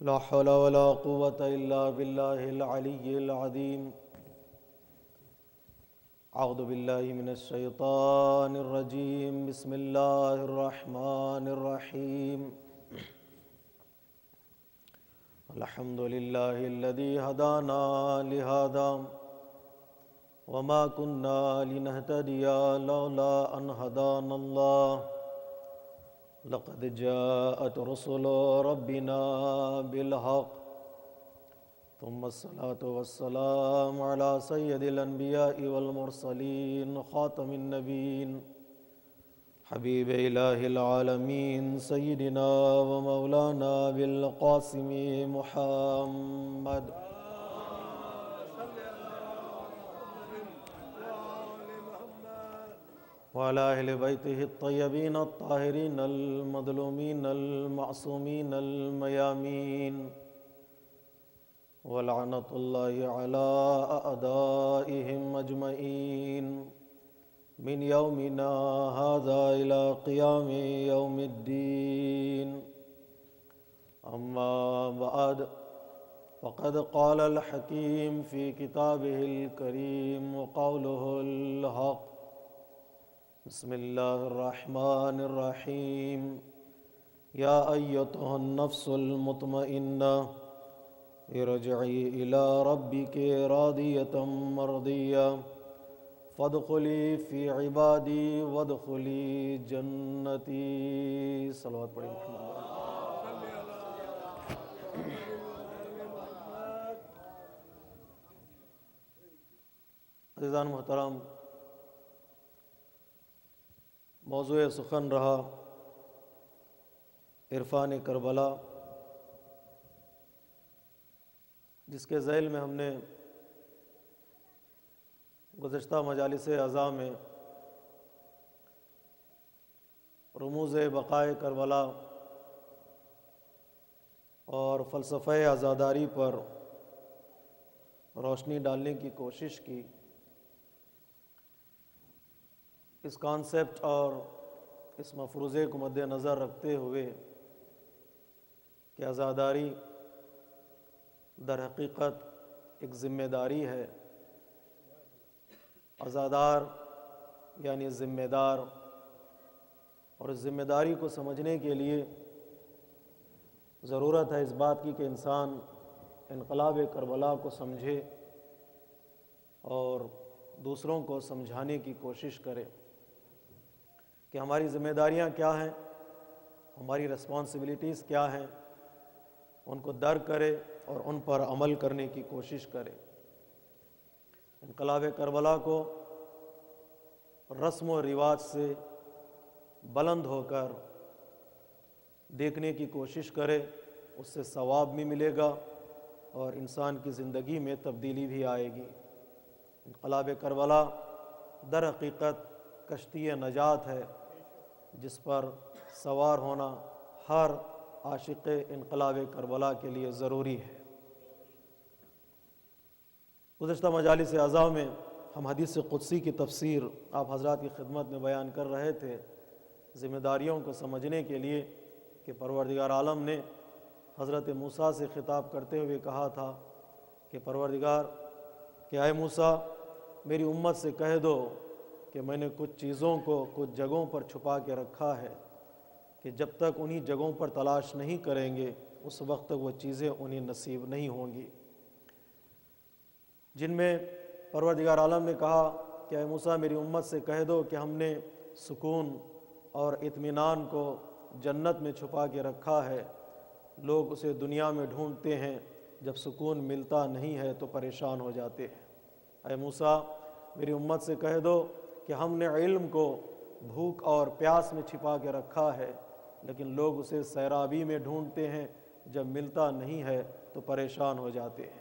لا حول ولا قوة إلا بالله العلي العظيم. أعوذ بالله من الشيطان الرجيم. بسم الله الرحمن الرحيم. الحمد لله الذي هدانا لهذا وما كنا لنهتدي لولا أن هدانا الله. لقد جاءت رسل ربنا بالحق. ثم الصلاة والسلام على سيد الأنبياء والمرسلين خاتم النبيين حبيب إله العالمين سيدنا ومولانا بالقاسم محمد وعلى أهل بيته الطيبين الطاهرين المظلومين المعصومين الميامين. ولعنة الله على أعدائهم أجمعين من يومنا هذا إلى قيام يوم الدين. أما بعد، فقد قال الحكيم في كتابه الكريم وقوله الحق. بسم الله الرحمن الرحيم. يا أيتها النفس المطمئنة ارجعي إلى ربك راضية مرضية فادخلی فی عبادی وادخلی جنتی. صلوات پڑھیں محمد. عزیزان محترم، موضوع سخن رہا عرفان کربلا، جس کے ذیل میں ہم نے گزشتہ مجالس اعضاء میں رموز بقائے کربلا اور فلسفہ عزاداری پر روشنی ڈالنے کی کوشش کی. اس کانسیپٹ اور اس مفروضے کو مد نظر رکھتے ہوئے کہ عزاداری در حقیقت ایک ذمہ داری ہے. عزادار یعنی ذمہ دار، اور اس ذمہ داری کو سمجھنے کے لیے ضرورت ہے اس بات کی کہ انسان انقلاب کربلا کو سمجھے اور دوسروں کو سمجھانے کی کوشش کرے کہ ہماری ذمہ داریاں کیا ہیں، ہماری رسپانسبلٹیز کیا ہیں، ان کو درک کرے اور ان پر عمل کرنے کی کوشش کرے. انقلاب کربلا کو رسم و رواج سے بلند ہو کر دیکھنے کی کوشش کرے، اس سے ثواب بھی ملے گا اور انسان کی زندگی میں تبدیلی بھی آئے گی. انقلاب کربلا در حقیقت کشتی نجات ہے جس پر سوار ہونا ہر عاشق انقلاب کربلا کے لیے ضروری ہے. گزشتہ مجالس اعضاء میں ہم حدیث قدسی کی تفسیر آپ حضرات کی خدمت میں بیان کر رہے تھے، ذمہ داریوں کو سمجھنے کے لیے کہ پروردگار عالم نے حضرت موسیٰ سے خطاب کرتے ہوئے کہا تھا کہ پروردگار کہ اے موسیٰ میری امت سے کہہ دو کہ میں نے کچھ چیزوں کو کچھ جگہوں پر چھپا کے رکھا ہے کہ جب تک انہی جگہوں پر تلاش نہیں کریں گے اس وقت تک وہ چیزیں انہیں نصیب نہیں ہوں گی، جن میں پروردگار عالم نے کہا کہ اے موسیٰ میری امت سے کہہ دو کہ ہم نے سکون اور اطمینان کو جنت میں چھپا کے رکھا ہے. لوگ اسے دنیا میں ڈھونڈتے ہیں، جب سکون ملتا نہیں ہے تو پریشان ہو جاتے ہیں. اے موسیٰ میری امت سے کہہ دو کہ ہم نے علم کو بھوک اور پیاس میں چھپا کے رکھا ہے، لیکن لوگ اسے سیرابی میں ڈھونڈتے ہیں، جب ملتا نہیں ہے تو پریشان ہو جاتے ہیں.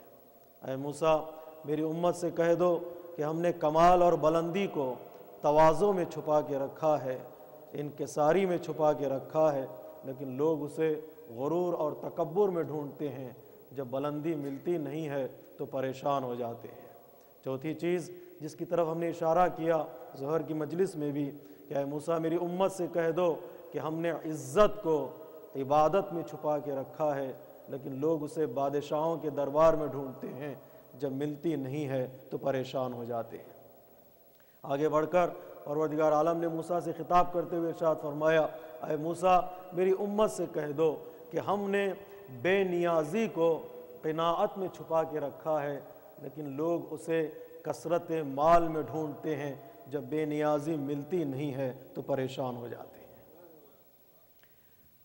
اے موسیٰ میری امت سے کہہ دو کہ ہم نے کمال اور بلندی کو تواضع میں چھپا کے رکھا ہے، انکساری میں چھپا کے رکھا ہے، لیکن لوگ اسے غرور اور تکبر میں ڈھونڈتے ہیں، جب بلندی ملتی نہیں ہے تو پریشان ہو جاتے ہیں. چوتھی چیز جس کی طرف ہم نے اشارہ کیا ظہر کی مجلس میں بھی کہ اے موسیٰ میری امت سے کہہ دو کہ ہم نے عزت کو عبادت میں چھپا کے رکھا ہے، لیکن لوگ اسے بادشاہوں کے دربار میں ڈھونڈتے ہیں، جب ملتی نہیں ہے تو پریشان ہو جاتے ہیں۔ آگے بڑھ کر پروردگار عالم نے موسیٰ سے خطاب کرتے ہوئے ارشاد فرمایا، اے موسیٰ میری امت سے کہہ دو کہ ہم نے بے نیازی کو قناعت میں چھپا کے رکھا ہے، لیکن لوگ اسے کثرت مال میں ڈھونڈتے ہیں، جب بے نیازی ملتی نہیں ہے تو پریشان ہو جاتے ہیں۔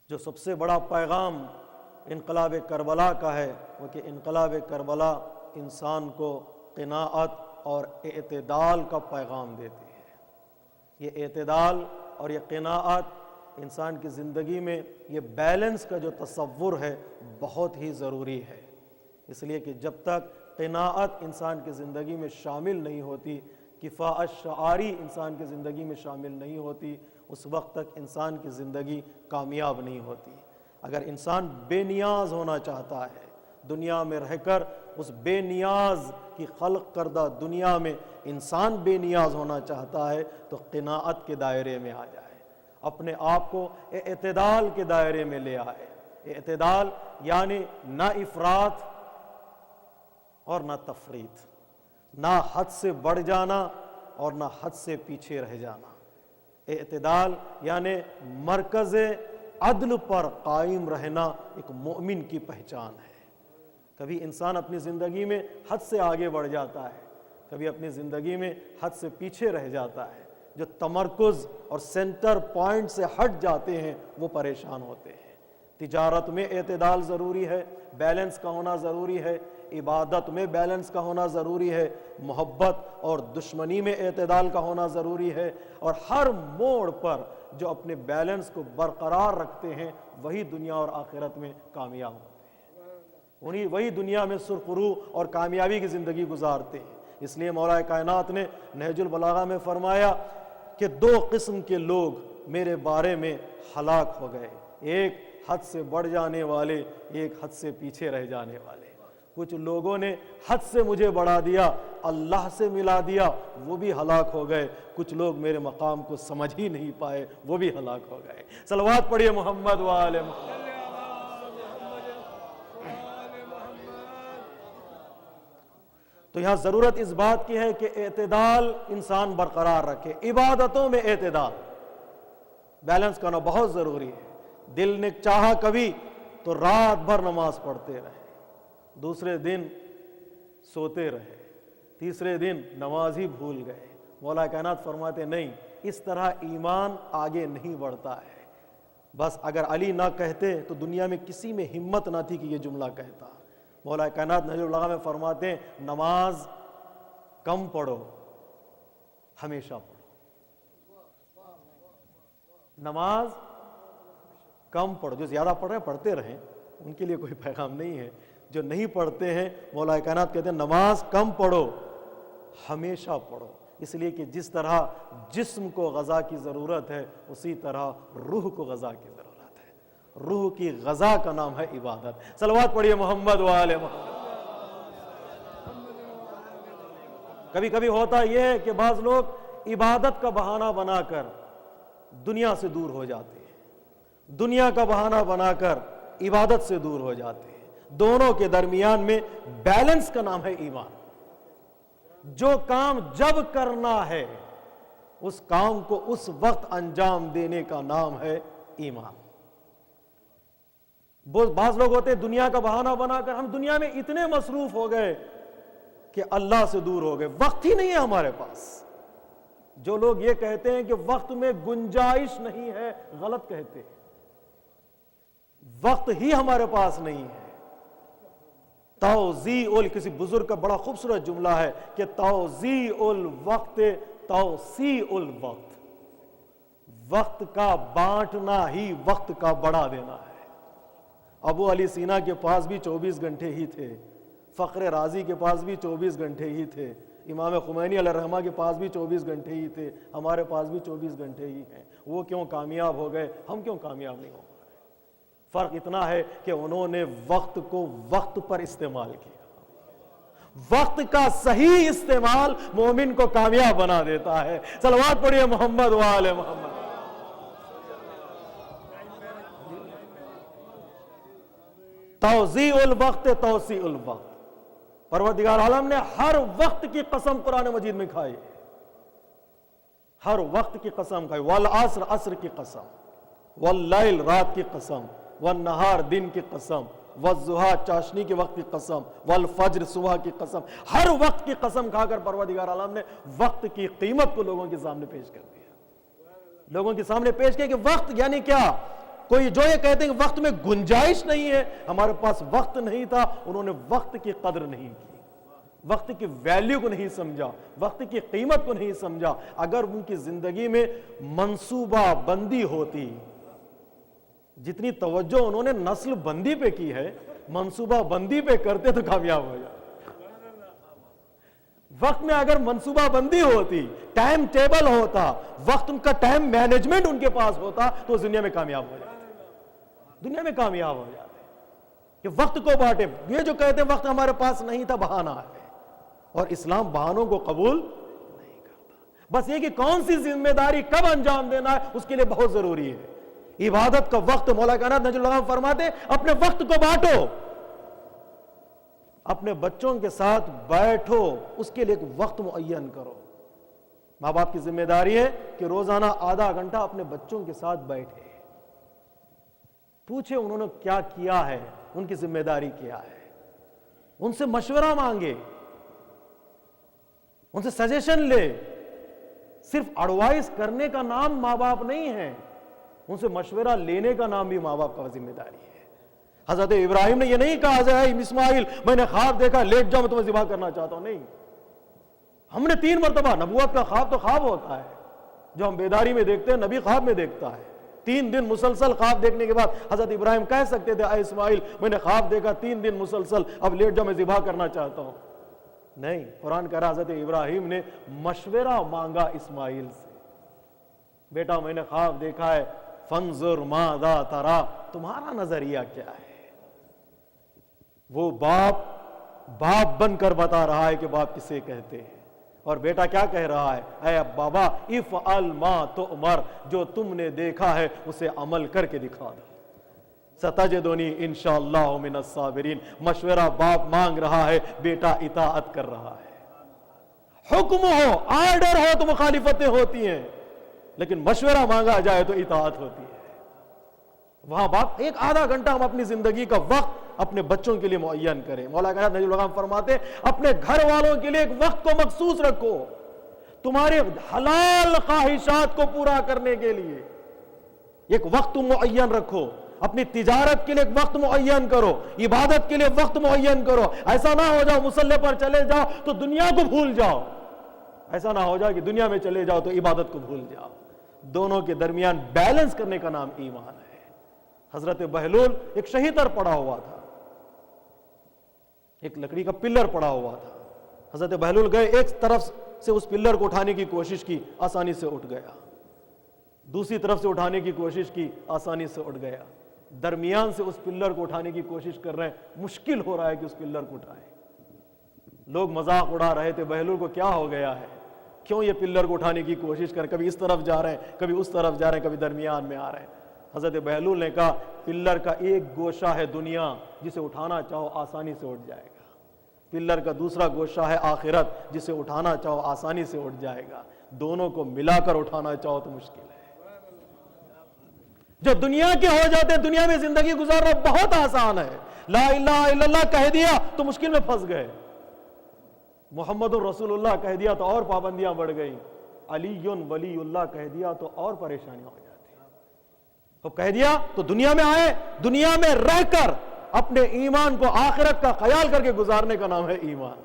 جو سب سے بڑا پیغام انقلاب کربلا کا ہے وہ کہ انقلاب کربلا انسان کو قناعت اور اعتدال کا پیغام دیتی ہے۔ یہ اعتدال اور یہ قناعت انسان کی زندگی میں یہ بیلنس کا جو تصور ہے بہت ہی ضروری ہے، اس لیے کہ جب تک قناعت انسان کی زندگی میں شامل نہیں ہوتی، کفایت شعاری انسان کی زندگی میں شامل نہیں ہوتی، اس وقت تک انسان کی زندگی کامیاب نہیں ہوتی۔ اگر انسان بے نیاز ہونا چاہتا ہے، دنیا میں رہ کر اس بے نیاز کی خلق کردہ دنیا میں انسان بے نیاز ہونا چاہتا ہے تو قناعت کے دائرے میں آ جائے، اپنے آپ کو اعتدال کے دائرے میں لے آئے۔ اعتدال یعنی نہ افراط اور نہ تفریط، نہ حد سے بڑھ جانا اور نہ حد سے پیچھے رہ جانا۔ اعتدال یعنی مرکز عدل پر قائم رہنا ایک مومن کی پہچان ہے۔ کبھی انسان اپنی زندگی میں حد سے آگے بڑھ جاتا ہے، کبھی اپنی زندگی میں حد سے پیچھے رہ جاتا ہے۔ جو تمرکز اور سینٹر پوائنٹ سے ہٹ جاتے ہیں وہ پریشان ہوتے ہیں۔ تجارت میں اعتدال ضروری ہے، بیلنس کا ہونا ضروری ہے، عبادت میں بیلنس کا ہونا ضروری ہے، محبت اور دشمنی میں اعتدال کا ہونا ضروری ہے، اور ہر موڑ پر جو اپنے بیلنس کو برقرار رکھتے ہیں وہی دنیا اور آخرت میں کامیاب ہوتے ہیں، وہی دنیا میں سرخرو اور کامیابی کی زندگی گزارتے ہیں۔ اس لیے مولا کائنات نے نہج البلاغہ میں فرمایا کہ دو قسم کے لوگ میرے بارے میں ہلاک ہو گئے، ایک حد سے بڑھ جانے والے، ایک حد سے پیچھے رہ جانے والے۔ کچھ لوگوں نے حد سے مجھے بڑھا دیا، اللہ سے ملا دیا، وہ بھی ہلاک ہو گئے۔ کچھ لوگ میرے مقام کو سمجھ ہی نہیں پائے، وہ بھی ہلاک ہو گئے۔ صلوات پڑھیے محمد وآل محمد۔ تو یہاں ضرورت اس بات کی ہے کہ اعتدال انسان برقرار رکھے، عبادتوں میں اعتدال، بیلنس کرنا بہت ضروری ہے۔ دل نے چاہا کبھی تو رات بھر نماز پڑھتے رہے، دوسرے دن سوتے رہے، تیسرے دن نماز ہی بھول گئے۔ مولا کائنات فرماتے نہیں، اس طرح ایمان آگے نہیں بڑھتا ہے۔ بس اگر علی نہ کہتے تو دنیا میں کسی میں ہمت نہ تھی کہ یہ جملہ کہتا۔ مولا کائنات نہج البلاغہ میں فرماتے ہیں نماز کم پڑھو، ہمیشہ پڑھو۔ نماز کم پڑھو، جو زیادہ پڑھ رہے ہیں پڑھتے رہیں، ان کے لیے کوئی پیغام نہیں ہے۔ جو نہیں پڑھتے ہیں مولا کائنات کہتے ہیں نماز کم پڑھو، ہمیشہ پڑھو۔ اس لیے کہ جس طرح جسم کو غذا کی ضرورت ہے اسی طرح روح کو غذا کی ضرورت ہے۔ روح کی غذا کا نام ہے عبادت۔ صلوات پڑھیے محمد وآل محمد۔ کبھی کبھی ہوتا یہ ہے کہ بعض لوگ عبادت کا بہانہ بنا کر دنیا سے دور ہو جاتے ہیں، دنیا کا بہانہ بنا کر عبادت سے دور ہو جاتے ہیں۔ دونوں کے درمیان میں بیلنس کا نام ہے ایمان۔ جو کام جب کرنا ہے اس کام کو اس وقت انجام دینے کا نام ہے ایمان۔ بعض لوگ ہوتے ہیں دنیا کا بہانہ بنا کر ہم دنیا میں اتنے مصروف ہو گئے کہ اللہ سے دور ہو گئے، وقت ہی نہیں ہے ہمارے پاس۔ جو لوگ یہ کہتے ہیں کہ وقت میں گنجائش نہیں ہے، غلط کہتے ہیں۔ وقت ہی ہمارے پاس نہیں ہے۔ توزیع کسی بزرگ کا بڑا خوبصورت جملہ ہے کہ توزیع الوقت توسیع الوقت، وقت کا بانٹنا ہی وقت کا بڑھا دینا ہے۔ ابو علی سینا کے پاس بھی 24 گھنٹے ہی تھے، فخر رازی کے پاس بھی 24 گھنٹے ہی تھے، امام خمینی علیہ الرحمہ کے پاس بھی 24 گھنٹے ہی تھے، ہمارے پاس بھی 24 گھنٹے ہی ہیں۔ وہ کیوں کامیاب ہو گئے، ہم کیوں کامیاب نہیں ہو گئے؟ فرق اتنا ہے کہ انہوں نے وقت کو وقت پر استعمال کیا۔ وقت کا صحیح استعمال مومن کو کامیاب بنا دیتا ہے۔ صلوات پڑھیے محمد وآل محمد۔ توزیع الوقت توسیع الوقت، پروردگار عالم نے ہر وقت کی قسم قرآن مجید میں کھائی، ہر وقت کی قسم کھائی، والعصر عصر کی قسم، واللیل رات کی قسم، والنہار دن کی قسم، والضحیٰ چاشنی کے وقت کی قسم، والفجر صبح کی قسم، ہر وقت کی قسم کھا کر پروردگار عالم نے وقت کی قیمت کو لوگوں کے سامنے پیش کر دیا، لوگوں کے سامنے پیش کیا کہ وقت یعنی کیا۔ کوئی جو یہ کہتے ہیں کہ وقت میں گنجائش نہیں ہے، ہمارے پاس وقت نہیں تھا، انہوں نے وقت کی قدر نہیں کی، وقت کی ویلیو کو نہیں سمجھا، وقت کی قیمت کو نہیں سمجھا۔ اگر ان کی زندگی میں منصوبہ بندی ہوتی، جتنی توجہ انہوں نے نسل بندی پہ کی ہے، منصوبہ بندی پہ کرتے تو کامیاب ہو جاتے۔ وقت میں اگر منصوبہ بندی ہوتی، ٹائم ٹیبل ہوتا، وقت ان کا ٹائم مینجمنٹ ان کے پاس ہوتا تو اس دنیا میں کامیاب ہو جاتے، دنیا میں کامیاب ہو جاتے۔ کہ وقت کو بانٹے، یہ جو کہتے ہیں وقت ہمارے پاس نہیں تھا، بہانہ ہے، اور اسلام بہانوں کو قبول نہیں کرتا۔ بس یہ کہ کون سی ذمہ داری کب انجام دینا ہے اس کے لیے بہت ضروری ہے۔ عبادت کا وقت مولا کائنات نجل اللہ فرماتے ہیں اپنے وقت کو بانٹو، اپنے بچوں کے ساتھ بیٹھو، اس کے لیے ایک وقت معین کرو۔ ماں باپ کی ذمہ داری ہے کہ روزانہ آدھا گھنٹہ اپنے بچوں کے ساتھ بیٹھے، پوچھے انہوں نے کیا کیا ہے، ان کی ذمہ داری کیا ہے، ان سے مشورہ مانگے، ان سے سجیشن لے۔ صرف ایڈوائز کرنے کا نام ماں باپ نہیں ہے، ان سے مشورہ لینے کا نام بھی ماں باپ کا ذمہ داری ہے۔ حضرت ابراہیم نے یہ نہیں کہا حضرت اسماعیل میں نے خواب دیکھا لیٹ جاؤ میں تمہیں ذبح کرنا چاہتا ہوں، نہیں، ہم نے 3 مرتبہ، نبوت کا خواب تو خواب ہوتا ہے جو ہم بیداری میں دیکھتے ہیں، نبی خواب میں دیکھتا ہے۔ 3 دن مسلسل خواب دیکھنے کے بعد حضرت ابراہیم کہہ سکتے تھے اے اسماعیل میں نے خواب دیکھا 3 دن مسلسل، اب لیٹ جاؤ میں ذبح کرنا چاہتا ہوں، نہیں۔ قرآن کہہ رہا حضرت ابراہیم نے مشورہ مانگا اسماعیل سے، بیٹا میں نے خواب دیکھا ہے، فانظر ماذا ترى، تمہارا نظریہ کیا ہے؟ وہ باپ بن کر بتا رہا ہے کہ باپ کسے کہتے ہیں، اور بیٹا کیا کہہ رہا ہے؟ اے بابا افعل ما تؤمر، جو تم نے دیکھا ہے اسے عمل کر کے دکھا دو، ستجدنی انشاءاللہ من الصابرین۔ مشورہ باپ مانگ رہا ہے، بیٹا اطاعت کر رہا ہے۔ حکم ہو، آرڈر ہو تو مخالفتیں ہوتی ہیں، لیکن مشورہ مانگا جائے تو اطاعت ہوتی ہے۔ وہاں باپ ایک آدھا گھنٹہ ہم اپنی زندگی کا وقت اپنے بچوں کے لیے معین کریں۔ مولا کائنات نجل الغام فرماتے اپنے گھر والوں کے لیے ایک وقت کو مخصوص رکھو، تمہارے حلال خواہشات کو پورا کرنے کے لیے ایک وقت معین رکھو، اپنی تجارت کے لیے ایک وقت معین کرو، عبادت کے لیے وقت معین کرو۔ ایسا نہ ہو جاؤ مصلی پر چلے جاؤ تو دنیا کو بھول جاؤ، ایسا نہ ہو جائے کہ دنیا میں چلے جاؤ تو عبادت کو بھول جاؤ۔ دونوں کے درمیان بیلنس کرنے کا نام ایمان ہے۔ حضرت بہلول ایک شہید پر پڑا ہوا تھا، ایک لکڑی کا پلر پڑا ہوا تھا، حضرت بہلول گئے، ایک طرف سے اس پلر کو اٹھانے کی کوشش کی، آسانی سے اٹھ گیا، دوسری طرف سے اٹھانے کی کوشش کی، آسانی سے اٹھ گیا، درمیان سے اس پلر کو اٹھانے کی کوشش کر رہے ہیں، مشکل ہو رہا ہے کہ اس پلر کو اٹھائیں۔ لوگ مذاق اڑا رہے تھے، بہلول کو کیا ہو گیا ہے، کیوں یہ پلر کو اٹھانے کی کوشش کر، کبھی اس طرف جا رہے ہیں، کبھی اس طرف جا رہے ہیں، کبھی درمیان میں آ رہے ہیں۔ حضرت بہلول نے کہا پلر کا ایک گوشہ ہے دنیا، جسے اٹھانا چاہو آسانی سے اٹھ جائے گا، پلر کا دوسرا گوشہ ہے آخرت، جسے اٹھانا چاہو آسانی سے اٹھ جائے گا، دونوں کو ملا کر اٹھانا چاہو تو مشکل ہے۔ جو دنیا کے ہو جاتے ہیں، دنیا میں زندگی گزارنا بہت آسان ہے، لا الہ الا اللہ کہہ دیا تو مشکل میں پھنس گئے، محمد رسول اللہ کہہ دیا تو اور پابندیاں بڑھ گئی، علی ولی اللہ کہہ دیا تو اور پریشانیاں ہو جاتی ہیں۔ تو کہہ دیا تو دنیا میں آئے، دنیا میں رہ کر اپنے ایمان کو آخرت کا خیال کر کے گزارنے کا نام ہے ایمان۔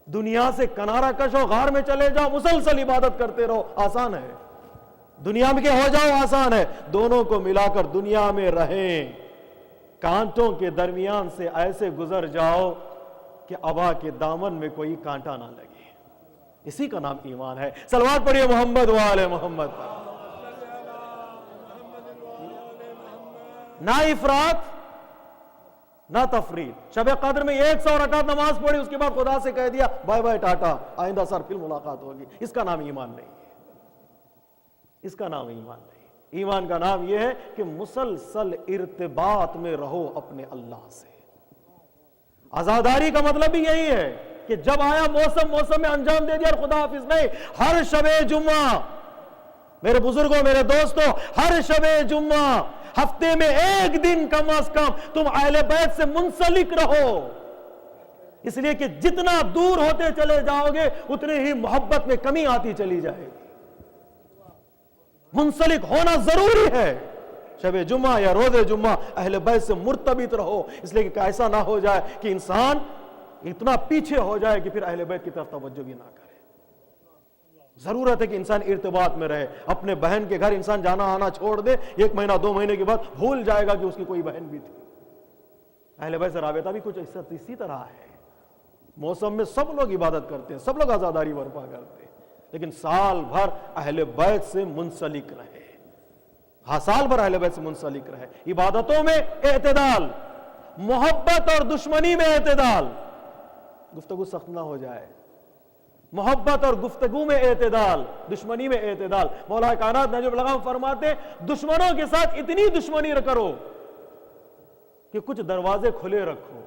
دنیا سے کنارہ کشو، غار میں چلے جاؤ، مسلسل عبادت کرتے رہو، آسان ہے، دنیا میں ہو جاؤ آسان ہے، دونوں کو ملا کر دنیا میں رہیں، کانٹوں کے درمیان سے ایسے گزر جاؤ کہ ابا کے دامن میں کوئی کانٹا نہ لگے، اسی کا نام ایمان ہے۔ صلوات پڑھیے محمد وآل محمد پر۔ نہ افراط نہ تفریط۔ شب قدر میں 100 رکعت نماز پڑھی، اس کے بعد خدا سے کہہ دیا بائے بائے ٹاٹا، آئندہ سر پھر ملاقات ہوگی، اس کا نام ایمان نہیں ہے، اس کا نام ایمان نہیں۔ ایمان کا نام یہ ہے کہ مسلسل ارتباط میں رہو اپنے اللہ سے۔ عزاداری کا مطلب بھی یہی ہے کہ جب آیا موسم میں انجام دے دیا اور خدا حافظ نہیں۔ ہر شب جمعہ میرے بزرگوں، میرے دوستوں، ہر شب جمعہ ہفتے میں ایک دن کم از کم تم اہل بیت سے منسلک رہو، اس لیے کہ جتنا دور ہوتے چلے جاؤ گے اتنے ہی محبت میں کمی آتی چلی جائے گی۔ منسلک ہونا ضروری ہے۔ شب جمعہ یا روز جمعہ اہل بیت سے مرتبط رہو، اس لیے کہ ایسا نہ ہو جائے کہ انسان اتنا پیچھے ہو جائے کہ پھر اہل بیت کی طرف توجہ بھی نہ کرے۔ ضرورت ہے کہ انسان ارتباط میں رہے۔ اپنے بہن کے گھر انسان جانا آنا چھوڑ دے، 1 مہینہ 2 مہینے کے بعد بھول جائے گا کہ اس کی کوئی بہن بھی تھی۔ اہل بیت سے رابطہ بھی کچھ اسی طرح ہے۔ موسم میں سب لوگ عبادت کرتے ہیں، سب لوگ عزاداری برپا کرتے ہیں، لیکن سال بھر اہل بیت سے منسلک رہے۔ ہاں، سال بھر اہل بیت سے منسلک رہے۔ عبادتوں میں اعتدال، محبت اور دشمنی میں اعتدال، گفتگو سخت نہ ہو جائے۔ محبت اور گفتگو میں اعتدال، دشمنی میں اعتدال۔ مولا کائنات نجم الغام فرماتے ہیں دشمنوں کے ساتھ اتنی دشمنی کرو کہ کچھ دروازے کھلے رکھو۔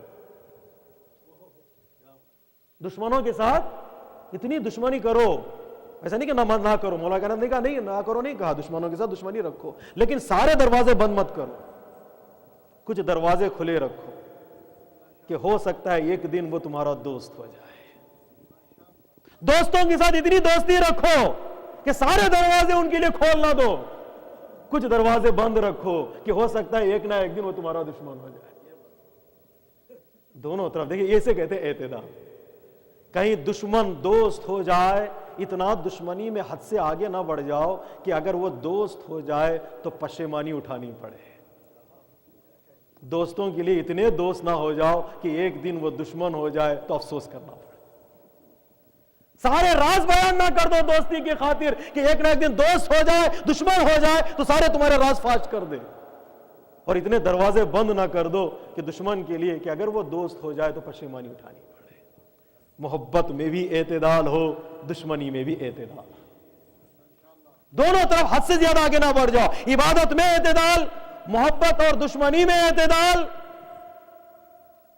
دشمنوں کے ساتھ اتنی دشمنی کرو، ایسا نہیں کہ نہ کرو، مولا کائنات نے کہا نہیں نہ کرو، نہیں کہا دشمنوں کے ساتھ دشمنی رکھو، لیکن سارے دروازے بند مت کرو، کچھ دروازے کھلے رکھو کہ ہو سکتا ہے ایک دن وہ تمہارا دوست ہو جائے۔ دوستوں کے ساتھ اتنی دوستی رکھو کہ سارے دروازے ان کے لیے کھول نہ دو، کچھ دروازے بند رکھو کہ ہو سکتا ہے ایک نہ ایک دن وہ تمہارا دشمن ہو جائے۔ دونوں طرف دیکھیں، یہ سے کہتے ہیں اعتدال۔ کہیں دشمن دوست ہو جائے، اتنا دشمنی میں حد سے آگے نہ بڑھ جاؤ کہ اگر وہ دوست ہو جائے تو پشیمانی اٹھانی پڑے۔ دوستوں کے لیے اتنے دوست نہ ہو جاؤ کہ ایک دن وہ دشمن ہو جائے تو افسوس کرنا پڑے۔ سارے راز بیان نہ کر دو دوستی کی خاطر کہ ایک نہ ایک دن دوست ہو جائے، دشمن ہو جائے تو سارے تمہارے راز فاش کر دے، اور اتنے دروازے بند نہ کر دو کہ دشمن کے لیے کہ اگر وہ دوست ہو جائے تو پشیمانی اٹھانی پڑے۔ محبت میں بھی اعتدال ہو، دشمنی میں بھی اعتدال، دونوں طرف حد سے زیادہ آگے نہ بڑھ جاؤ۔ عبادت میں اعتدال، محبت اور دشمنی میں اعتدال،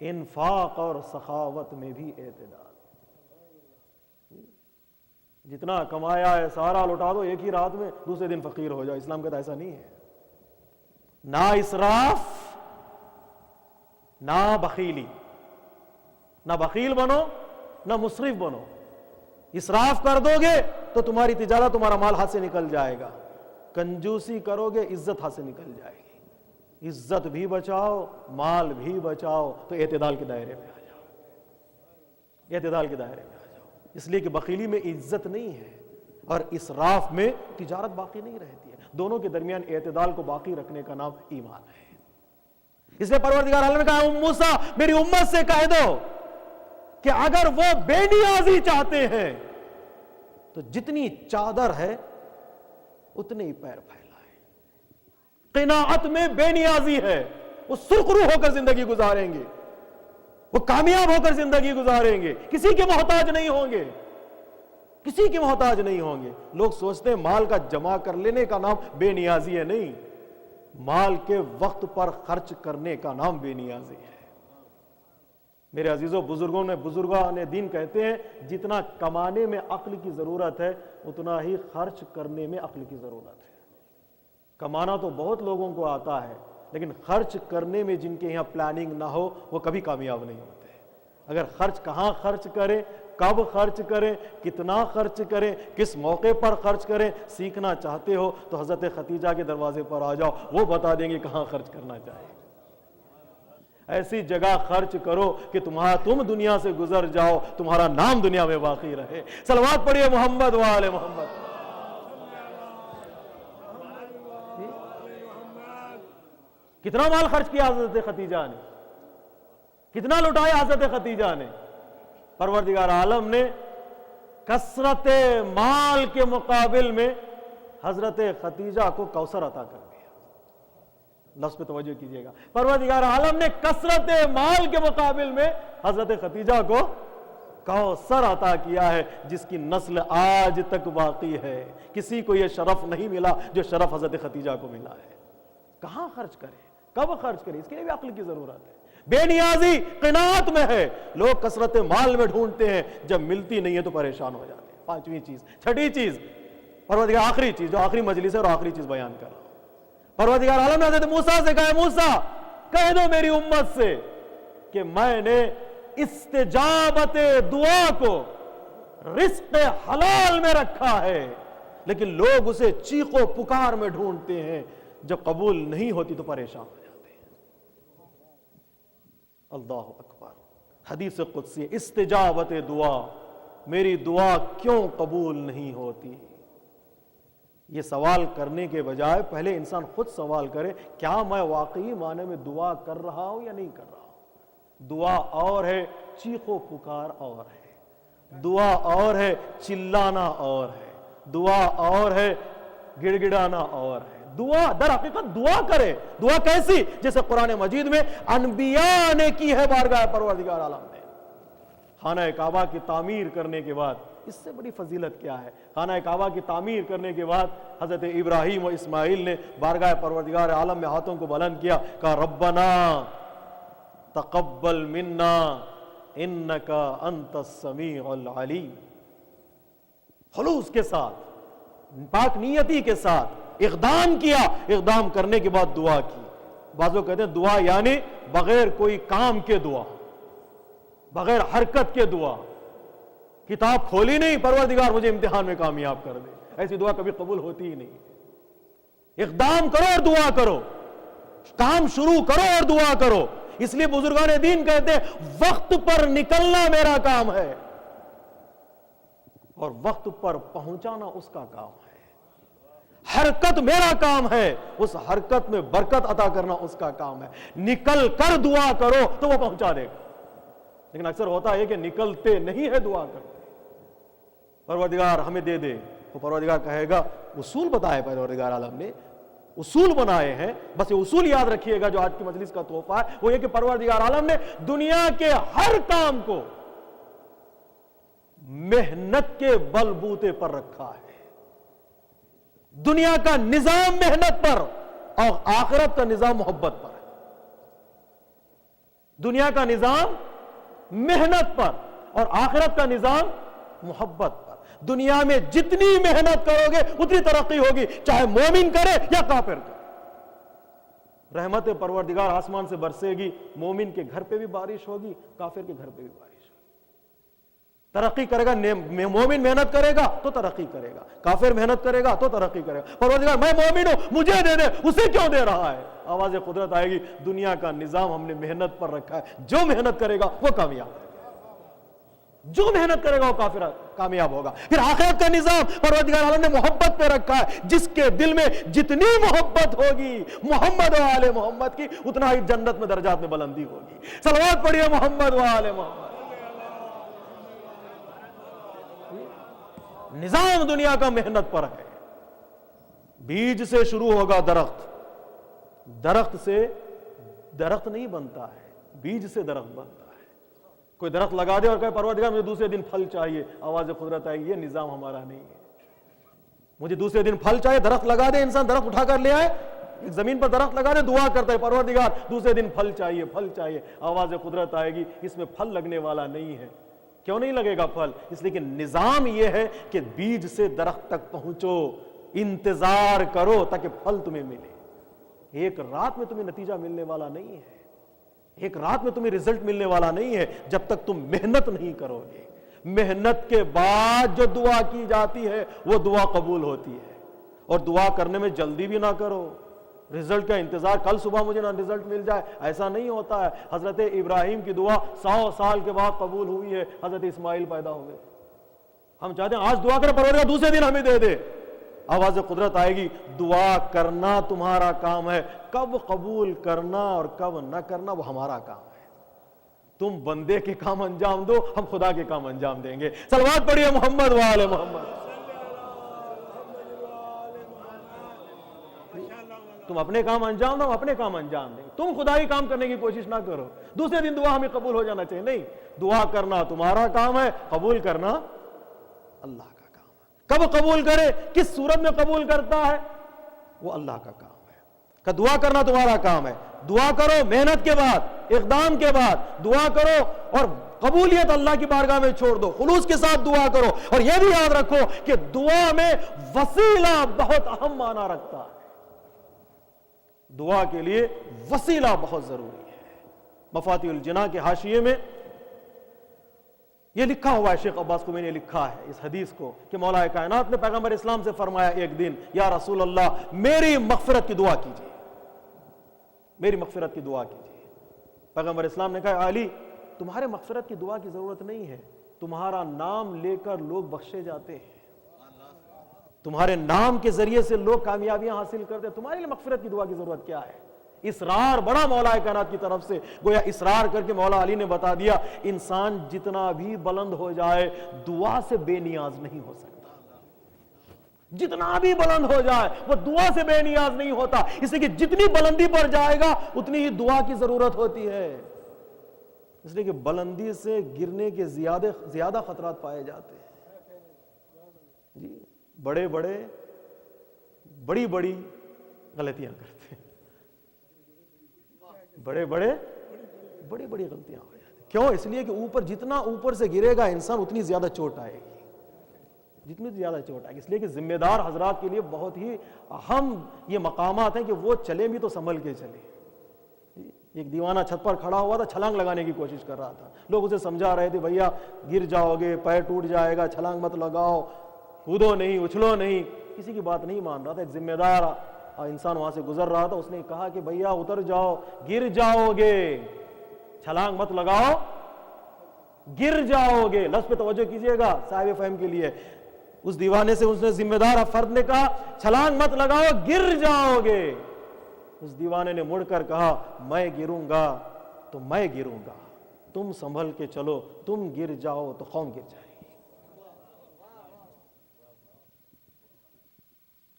انفاق اور سخاوت میں بھی اعتدال۔ جتنا کمایا ہے سارا لٹا دو ایک ہی رات میں، دوسرے دن فقیر ہو جاؤ۔ اسلام کہتا ایسا نہیں ہے۔ نہ اسراف، نہ بخیلی، نہ بخیل بنو نہ مسرف بنو۔ اسراف کر دو گے تو تمہاری تجارت، تمہارا مال ہاتھ سے نکل جائے گا۔ کنجوسی کرو گے عزت ہاتھ سے نکل جائے گی۔ عزت بھی بچاؤ، مال بھی بچاؤ، تو اعتدال کے دائرے میں آ جاؤ، اعتدال کے دائرے میں آ جاؤ۔ اس لیے کہ بخیلی میں عزت نہیں ہے اور اسراف میں تجارت باقی نہیں رہتی ہے۔ دونوں کے درمیان اعتدال کو باقی رکھنے کا نام ایمان ہے۔ اس لیے پروردگار عالم نے کہا موسیٰ میری امت سے کہہ دو کہ اگر وہ بے نیازی چاہتے ہیں تو جتنی چادر ہے اتنے ہی پیر پھیلائیں۔ قناعت میں بے نیازی ہے، وہ سرخرو ہو کر زندگی گزاریں گے، وہ کامیاب ہو کر زندگی گزاریں گے، کسی کے محتاج نہیں ہوں گے، کسی کے محتاج نہیں ہوں گے۔ لوگ سوچتے ہیں مال کا جمع کر لینے کا نام بے نیازی ہے، نہیں، مال کے وقت پر خرچ کرنے کا نام بے نیازی ہے۔ میرے عزیزوں، بزرگان دین کہتے ہیں جتنا کمانے میں عقل کی ضرورت ہے اتنا ہی خرچ کرنے میں عقل کی ضرورت ہے۔ کمانا تو بہت لوگوں کو آتا ہے، لیکن خرچ کرنے میں جن کے یہاں پلاننگ نہ ہو وہ کبھی کامیاب نہیں ہوتے۔ اگر خرچ کہاں خرچ کریں، کب خرچ کریں، کتنا خرچ کریں، کس موقع پر خرچ کریں، سیکھنا چاہتے ہو تو حضرت خدیجہ کے دروازے پر آ جاؤ، وہ بتا دیں گے کہاں خرچ کرنا چاہیے۔ ایسی جگہ خرچ کرو کہ تم دنیا سے گزر جاؤ، تمہارا نام دنیا میں باقی رہے۔ صلوات پڑھیے محمد و آل محمد۔ کتنا مال خرچ کیا حضرت خدیجہ نے، کتنا لٹایا حضرت خدیجہ نے۔ پروردگار عالم نے کثرت مال کے مقابل میں حضرت خدیجہ کو کوثر عطا کر دیا۔ لفظ پہ توجہ کیجئے گا، پروردگار عالم نے کثرت مال کے مقابل میں حضرت خدیجہ کو کوثر عطا کیا ہے جس کی نسل آج تک باقی ہے. کسی کو یہ شرف نہیں ملا جو شرف حضرت خدیجہ کو ملا ہے. کہاں خرچ کرے, کب خرچ کرے, اس کے لیے بھی عقل کی ضرورت ہے. بے نیازی قناعت میں ہے. لوگ کثرت مال میں ڈھونڈتے ہیں, جب ملتی نہیں ہے تو پریشان ہو جاتے ہیں. پانچویں چیز. چھٹی چیز پروردگار, آخری چیز جو آخری مجلس ہے اور آخری چیز بیان کر رہا ہوں. پروردگار عالم نے حضرت موسیٰ سے کہا, موسیٰ کہہ دو میری امت سے کہ میں نے استجابت دعا کو رزق حلال میں رکھا ہے, لیکن لوگ اسے چیخ و پکار میں ڈھونڈتے ہیں, جب قبول نہیں ہوتی تو پریشان ہو جاتے ہیں. اللہ اکبر. حدیث قدسی, استجابت دعا, میری دعا کیوں قبول نہیں ہوتی؟ یہ سوال کرنے کے بجائے پہلے انسان خود سوال کرے, کیا میں واقعی معنی میں دعا کر رہا ہوں یا نہیں کر رہا ہوں؟ دعا اور ہے, چیخ و پکار اور ہے. دعا اور ہے, چلانا اور ہے. دعا اور ہے, گڑ گڑانا اور ہے. دعا در حقیقت دعا کرے. دعا کیسی؟ جیسے قرآن مجید میں انبیاء نے کی ہے بارگاہ پروردگار عالم نے. خانہ کعبہ کی تعمیر کرنے کے بعد, اس سے بڑی فضیلت کیا ہے؟ خانہ کعبہ کی تعمیر کرنے کے بعد حضرت ابراہیم و اسماعیل نے بارگاہ پروردگار عالم میں ہاتھوں کو بلند کیا, کہا ربنا تقبل منا انکا انت السمیع العلیم. خلوص کے ساتھ, پاک نیتی کے ساتھ اقدام کیا. اقدام کرنے کے بعد دعا کی. بعضوں کہتے ہیں دعا یعنی بغیر کوئی کام کے دعا, بغیر حرکت کے دعا. کتاب کھولی نہیں, پروردگار مجھے امتحان میں کامیاب کر دے, ایسی دعا کبھی قبول ہوتی ہی نہیں. اقدام کرو اور دعا کرو, کام شروع کرو اور دعا کرو. اس لیے بزرگان دین کہتے ہیں وقت پر نکلنا میرا کام ہے اور وقت پر پہنچانا اس کا کام ہے. حرکت میرا کام ہے, اس حرکت میں برکت عطا کرنا اس کا کام ہے. نکل کر دعا کرو تو وہ پہنچا دے گا. لیکن اکثر ہوتا ہے کہ نکلتے نہیں ہے, دعا کرتے پروردگار ہمیں دے دے. تو پروردگار کہے گا, اصول بتائے پروردگار عالم نے, اصول بنائے ہیں, بس یہ اصول یاد رکھیے گا جو آج کی مجلس کا تحفہ ہے. وہ یہ کہ پروردگار عالم نے دنیا کے ہر کام کو محنت کے بلبوتے پر رکھا ہے. دنیا کا نظام محنت پر اور آخرت کا نظام محبت پر ہے. دنیا کا نظام محنت پر اور آخرت کا نظام محبت پر. دنیا میں جتنی محنت کرو گے اتنی ترقی ہوگی, چاہے مومن کرے یا کافر کرے. رحمت پروردگار آسمان سے برسے گی, مومن کے گھر پہ بھی بارش ہوگی, کافر کے گھر پہ بھی بارش ہوگی. ترقی کرے گا, مومن محنت کرے گا تو ترقی کرے گا, کافر محنت کرے گا تو ترقی کرے گا. پروردگار میں مومن ہوں, مجھے دے دے, اسے کیوں دے رہا ہے؟ آواز قدرت آئے گی, دنیا کا نظام ہم نے محنت پر رکھا ہے, جو محنت کرے گا وہ کامیاب ہے, جو محنت کرے گا وہ کامیاب ہوگا. پھر آخرت کا نظام پروردگار عالم نے محبت پہ رکھا ہے. جس کے دل میں جتنی محبت ہوگی محمد و آل محمد کی, اتنا ہی جنت میں درجات میں بلندی ہوگی. صلوات پڑھیے محمد و آل محمد. نظام دنیا کا محنت پر ہے. بیج سے شروع ہوگا درخت, درخت سے درخت نہیں بنتا ہے, بیج سے درخت بنتا ہے. کوئی درخت لگا دے اور کہے پروردگار مجھے دوسرے دن پھل چاہیے, آواز قدرت آئے گی, یہ نظام ہمارا نہیں ہے. مجھے دوسرے دن پھل چاہیے, درخت لگا دے انسان, درخت اٹھا کر لے آئے, ایک زمین پر درخت لگا دے, دعا کرتا ہے پروردگار دوسرے دن پھل چاہیے, پھل چاہیے. آواز قدرت آئے گی, اس میں پھل لگنے والا نہیں ہے. کیوں نہیں لگے گا پھل؟ اس لیے کہ نظام یہ ہے کہ بیج سے درخت تک پہنچو, انتظار کرو تاکہ پھل تمہیں ملے. ایک رات میں تمہیں نتیجہ ملنے والا نہیں ہے, ایک رات میں تمہیں رزلٹ ملنے والا نہیں ہے جب تک تم محنت نہیں کرو گے. محنت کے بعد جو دعا کی جاتی ہے وہ دعا قبول ہوتی ہے. اور دعا کرنے میں جلدی بھی نہ کرو, رزلٹ کا انتظار, کل صبح مجھے نہ رزلٹ مل جائے, ایسا نہیں ہوتا ہے. حضرت ابراہیم کی دعا 100 سال کے بعد قبول ہوئی ہے, حضرت اسماعیل پیدا ہوئے. ہم چاہتے ہیں آج دعا کریں پروردگار دوسرے دن ہمیں دے دے. آواز قدرت آئے گی, دعا کرنا تمہارا کام ہے, کب قبول کرنا اور کب نہ کرنا وہ ہمارا کام ہے. تم بندے کے کام انجام دو, ہم خدا کے کام انجام دیں گے. صلوات پڑھیے محمد و آل محمد. تم اپنے کام انجام دو, ہم اپنے کام انجام دیں گے. تم خدائی کام کرنے کی کوشش نہ کرو، دوسرے دن دعا ہمیں قبول ہو جانا چاہیے. نہیں، دعا کرنا تمہارا کام ہے، قبول کرنا اللہ کا کام ہے. کب قبول کرے، کس صورت میں قبول کرتا ہے، وہ اللہ کا کام ہے. کہ دعا کرنا تمہارا کام ہے، دعا کرو محنت کے بعد، اقدام کے بعد دعا کرو، اور قبولیت اللہ کی بارگاہ میں چھوڑ دو، خلوص کے ساتھ دعا کرو. اور یہ بھی یاد رکھو کہ دعا میں وسیلہ بہت اہم معنی رکھتا ہے. دعا کے لیے وسیلہ بہت ضروری ہے. مفاتیح الجناح کے حاشیے میں یہ لکھا ہوا ہے، شیخ عباس کو میں نے لکھا ہے اس حدیث کو، کہ مولا کائنات نے پیغمبر اسلام سے فرمایا ایک دن، یا رسول اللہ میری مغفرت کی دعا کیجیے، میری مغفرت کی دعا کیجیے. پیغمبر اسلام نے کہا علی تمہارے مغفرت کی دعا کی ضرورت نہیں ہے، تمہارا نام لے کر لوگ بخشے جاتے ہیں، تمہارے نام کے ذریعے سے لوگ کامیابیاں حاصل کرتے ہیں، تمہارے لیے مغفرت کی دعا کی ضرورت کیا ہے. اصرار بڑا مولا کائنات کی طرف سے، گویا اصرار کر کے مولا علی نے بتا دیا انسان جتنا بھی بلند ہو جائے دعا سے بے نیاز نہیں ہو سکتا. جتنا بھی بلند ہو جائے وہ دعا سے بے نیاز نہیں ہوتا، اس لیے کہ جتنی بلندی پر جائے گا اتنی ہی دعا کی ضرورت ہوتی ہے. اس لیے کہ بلندی سے گرنے کے زیادہ خطرات پائے جاتے ہیں. جی بڑی بڑی غلطیاں کرتے ہیں، بڑی بڑی غلطیاں ہو جاتی ہیں. کیوں؟ اس لیے کہ جتنا اوپر سے گرے گا انسان اتنی زیادہ چوٹ آئے گی، جتنی زیادہ چوٹ آئے گی. اس لیے کہ ذمہ دار حضرات کے لیے بہت ہی اہم یہ مقامات ہیں کہ وہ چلیں بھی تو سنبھل کے چلیں. ایک دیوانہ چھت پر کھڑا ہوا تھا، چھلانگ لگانے کی کوشش کر رہا تھا، لوگ اسے سمجھا رہے تھے بھیا گر جاؤ گے، پیر ٹوٹ جائے گا، چھلانگ مت لگاؤ، کودو نہیں، اچھلو نہیں. کسی کی بات نہیں مان رہا تھا. ایک ذمہ دار انسان وہاں سے گزر رہا تھا، اس نے کہا کہ بھیا اتر جاؤ، گر جاؤ گے، چھلانگ مت لگاؤ، گر جاؤ گے. لفظ پہ توجہ کیجئے گا صاحب فہم کے لیے. اس دیوانے سے اس نے ذمہ دار فرد نے کہا چھلانگ مت لگاؤ، گر جاؤ گے. اس دیوانے نے مڑ کر کہا میں گروں گا تو میں گروں گا، تم سنبھل کے چلو، تم گر جاؤ تو قوم گر جائے گی.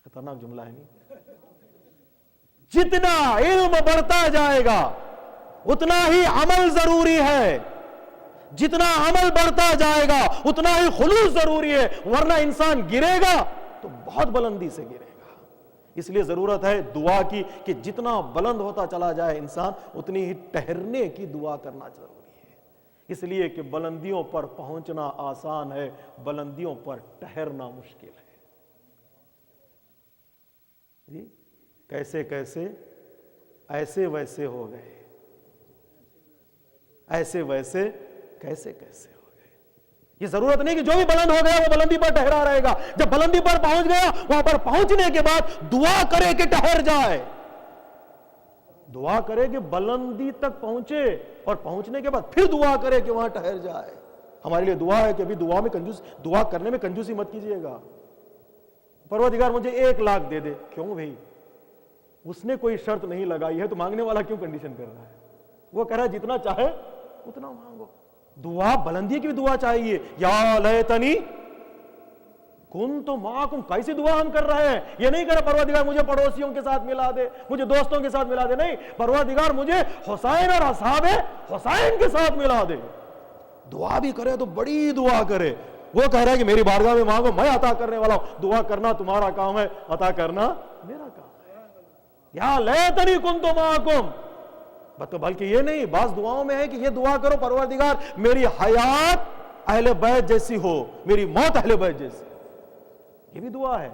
خطرناک جملہ ہے نہیں؟ جتنا علم بڑھتا جائے گا اتنا ہی عمل ضروری ہے، جتنا عمل بڑھتا جائے گا اتنا ہی خلوص ضروری ہے، ورنہ انسان گرے گا تو بہت بلندی سے گرے گا. اس لیے ضرورت ہے دعا کی کہ جتنا بلند ہوتا چلا جائے انسان اتنی ہی ٹہرنے کی دعا کرنا ضروری ہے. اس لیے کہ بلندیوں پر پہنچنا آسان ہے، بلندیوں پر ٹہرنا مشکل ہے. جی کیسے ایسے ویسے ہو گئے، ایسے ویسے کیسے ہو گئے. یہ ضرورت نہیں کہ جو بھی بلند ہو گیا وہ بلندی پر ٹہرا رہے گا. جب بلندی پر پہنچ گیا وہاں پر پہنچنے کے بعد دعا کرے کہ ٹہر جائے، دعا کرے کہ بلندی تک پہنچے، اور پہنچنے کے بعد پھر دعا کرے کہ وہاں ٹہر جائے. ہمارے لیے دعا ہے کہ ابھی دعا کرنے میں کنجوسی مت کیجیے گا. پروردگار مجھے 1 لاکھ دے دے. کیوں بھئی؟ اس نے کوئی شرط نہیں لگائی ہے تو مانگنے والا کیوں کنڈیشن کر رہا ہے؟ وہ کہہ رہا ہے جتنا چاہے اتنا مانگو. دعا بلندی کی بھی دعا چاہیے. یا لیتنی کنت معکم، کیسی دعا ہم کر رہے ہیں؟ یہ نہیں کہہ رہا پروردگار مجھے پڑوسیوں کے ساتھ ملا دے، مجھے دوستوں کے ساتھ ملا دے. نہیں، پروردگار مجھے حسین اور اصحاب حسین کے ساتھ ملا دے. دعا بھی کرے تو بڑی دعا کرے. وہ کہہ رہا ہے کہ میری بارگاہ میں مانگو، میں عطا کرنے والا ہوں. دعا کرنا تمہارا کام ہے، عطا کرنا میرا کام ہے. یا لیتنی کنت معکم. بلکہ یہ نہیں، بعض دعاؤں میں ہے کہ یہ دعا کرو پروردگار میری حیات اہل بیت جیسی ہو، میری موت اہل بیت جیسی. یہ بھی دعا ہے.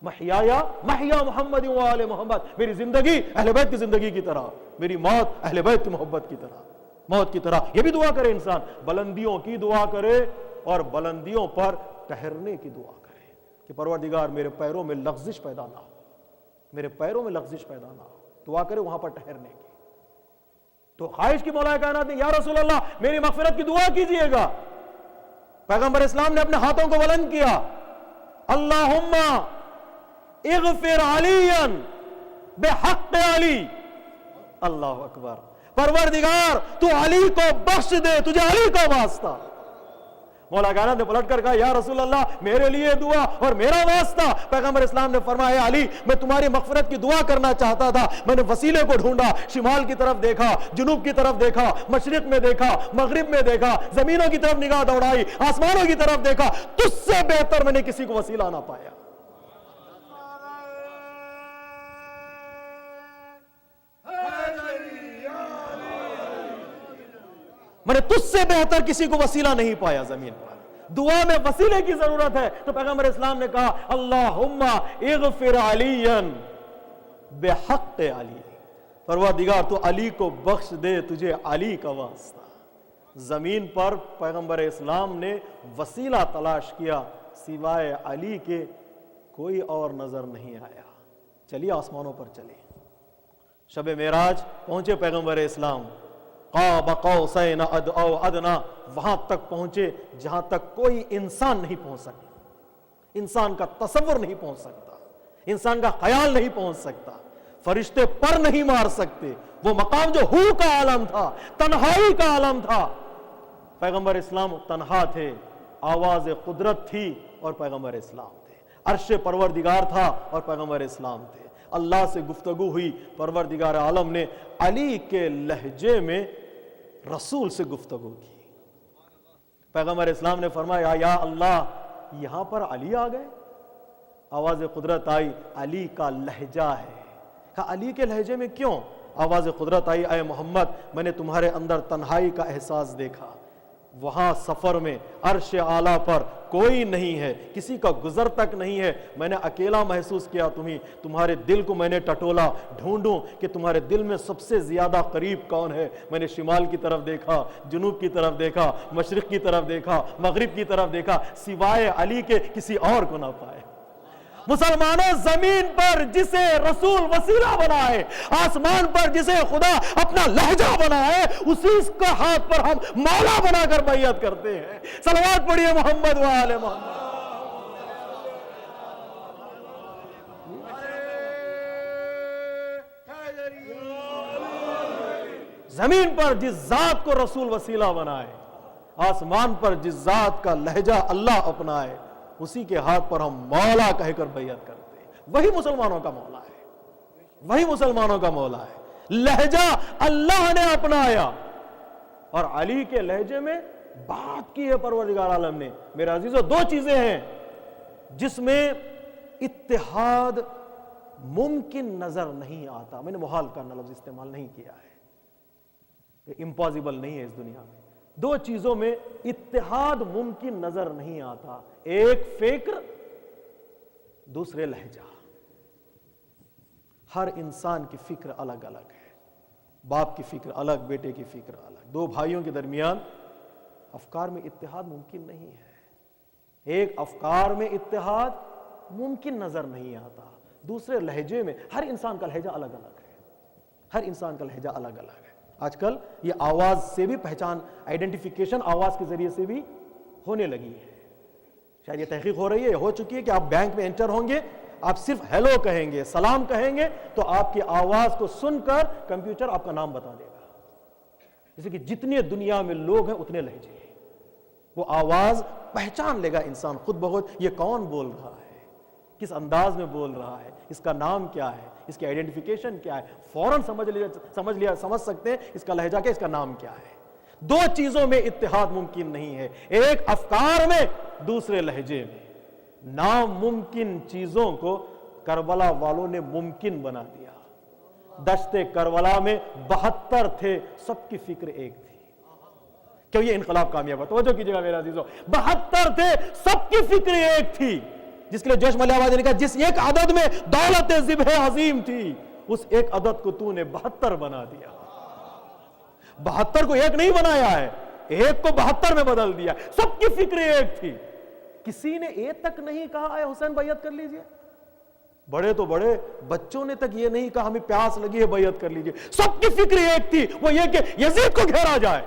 محیا محمد و آل محمد، میری زندگی اہل بیت کی زندگی کی طرح، میری موت اہل بیت کی محبت کی طرح، موت کی طرح. یہ بھی دعا کرے انسان. بلندیوں کی دعا کرے اور بلندیوں پر ٹہرنے کی دعا کرے کہ پروردگار میرے پیروں میں لغزش پیدا نہ ہو، میرے پیروں میں لغزش پیدا نہ ہو. دعا کرے وہاں پر ٹہرنے کی. تو خواہش کی مولا کائنات نے یا رسول اللہ میری مغفرت کی دعا کیجئے گا. پیغمبر اسلام نے اپنے ہاتھوں کو بلند کیا، اللہم اغفر علیا بحق علی. اللہ اکبر. پروردگار تو علی کو بخش دے، تجھے علی کا واسطہ. مولا کائنات نے پلٹ کر کہا یا رسول اللہ میرے لیے دعا اور میرا واسطہ. پیغمبر اسلام نے فرمایا علی میں تمہاری مغفرت کی دعا کرنا چاہتا تھا, میں نے وسیلے کو ڈھونڈا, شمال کی طرف دیکھا, جنوب کی طرف دیکھا, مشرق میں دیکھا, مغرب میں دیکھا, زمینوں کی طرف نگاہ دوڑائی, آسمانوں کی طرف دیکھا, تجھ سے بہتر میں نے کسی کو وسیلہ نہ پایا. میں نے تجھ سے بہتر کسی کو وسیلہ نہیں پایا زمین پر. دعا میں وسیلے کی ضرورت ہے تو پیغمبر اسلام نے کہا اللہم اغفر علیًا بحق علی, پروردگار تو علی کو بخش دے تجھے علی کا واسطہ. زمین پر پیغمبر اسلام نے وسیلہ تلاش کیا, سوائے علی کے کوئی اور نظر نہیں آیا. چلیے آسمانوں پر چلے. شب معراج پہنچے پیغمبر اسلام, قاب قوسین او ادنا, وہاں تک پہنچے جہاں تک کوئی انسان نہیں پہنچ سکتا, انسان کا تصور نہیں پہنچ سکتا, انسان کا خیال نہیں پہنچ سکتا, فرشتے پر نہیں مار سکتے. وہ مقام جو ہو کا عالم تھا, تنہائی کا عالم تھا. پیغمبر اسلام تنہا تھے, آواز قدرت تھی اور پیغمبر اسلام تھے. عرش پروردگار تھا اور پیغمبر اسلام تھے. اللہ سے گفتگو ہوئی, پروردگار عالم نے علی کے لہجے میں رسول سے گفتگو کی. پیغمبر اسلام نے فرمایا یا اللہ یہاں پر علی آ گئے. آواز قدرت آئی, علی کا لہجہ ہے. کہا علی کے لہجے میں کیوں؟ آواز قدرت آئی اے محمد میں نے تمہارے اندر تنہائی کا احساس دیکھا. وہاں سفر میں عرش اعلیٰ پر کوئی نہیں ہے, کسی کا گزر تک نہیں ہے. میں نے اکیلا محسوس کیا تمہارے دل کو میں نے ٹٹولا, ڈھونڈوں کہ تمہارے دل میں سب سے زیادہ قریب کون ہے. میں نے شمال کی طرف دیکھا, جنوب کی طرف دیکھا, مشرق کی طرف دیکھا, مغرب کی طرف دیکھا, سوائے علی کے کسی اور کو نہ پائے. مسلمانوں زمین پر جسے رسول وسیلہ بنائے, آسمان پر جسے خدا اپنا لہجہ بنائے, اسی کا ہاتھ پر ہم مولا بنا کر بیعت کرتے ہیں. صلوات پڑھیے محمد و آل محمد. زمین پر جس ذات کو رسول وسیلہ بنائے, آسمان پر جس ذات کا لہجہ اللہ اپنائے, اسی کے ہاتھ پر ہم مولا کہہ کر بیعت کرتے ہیں. وہی مسلمانوں کا مولا ہے, وہی مسلمانوں کا مولا ہے. لہجہ اللہ نے اپنایا اور علی کے لہجے میں بات کی ہے پروردگار عالم نے. میرے عزیزو دو چیزیں ہیں جس میں اتحاد ممکن نظر نہیں آتا. میں نے محال کرنا لفظ استعمال نہیں کیا ہے, امپاسبل نہیں ہے اس دنیا میں. دو چیزوں میں اتحاد ممکن نظر نہیں آتا, ایک فکر, دوسرے لہجہ. ہر انسان کی فکر الگ الگ ہے. باپ کی فکر الگ, بیٹے کی فکر الگ. دو بھائیوں کے درمیان افکار میں اتحاد ممکن نہیں ہے. ایک افکار میں اتحاد ممکن نظر نہیں آتا, دوسرے لہجے میں. ہر انسان کا لہجہ الگ الگ ہے, ہر انسان کا لہجہ الگ الگ ہے. آج کل یہ آواز سے بھی پہچان, آئیڈینٹیفیکیشن آواز کے ذریعے سے بھی ہونے لگی ہے. شاید یہ تحقیق ہو رہی ہے, ہو چکی ہے کہ آپ بینک میں انٹر ہوں گے, آپ صرف ہیلو کہیں گے, سلام کہیں گے, تو آپ کی آواز کو سن کر کمپیوٹر آپ کا نام بتا دے گا. جیسے کہ جتنے دنیا میں لوگ ہیں اتنے لہجے ہیں, وہ آواز پہچان لے گا انسان خود بخود. یہ کون بول رہا ہے, کس انداز میں بول رہا ہے, اس کا نام کیا ہے, اس کی آئیڈینٹیفیکیشن کیا ہے, فوراً سمجھ سکتے ہیں اس کا لہجہ کیا, اس کا نام کیا ہے. دو چیزوں میں اتحاد ممکن نہیں ہے, ایک افکار میں, دوسرے لہجے میں. ناممکن چیزوں کو کربلا والوں نے ممکن بنا دیا. دشت کربلا میں 72 تھے, سب کی فکر ایک تھی. کیوں یہ انقلاب کامیاب ہے؟ توجہ کیجئے گا میرے عزیزو, 72 تھے, سب کی فکر ایک تھی. جس کے لیے جوش ملیح آبادی نے کہا جس ایک عدد میں دولت ذبح عظیم تھی, اس ایک عدد کو تو نے 72 بنا دیا. 72 کو ایک نہیں بنایا ہے, ایک کو 72 میں بدل دیا. سب کی فکر ایک تھی. کسی نے ایک تک نہیں کہا اے حسین بیعت کر لیجئے. بڑے تو بڑے, بچوں نے تک یہ نہیں کہا ہمیں پیاس لگی ہے بیعت کر لیجئے. سب کی فکر ایک تھی, وہ یہ کہ یزید کو گھیرا جائے,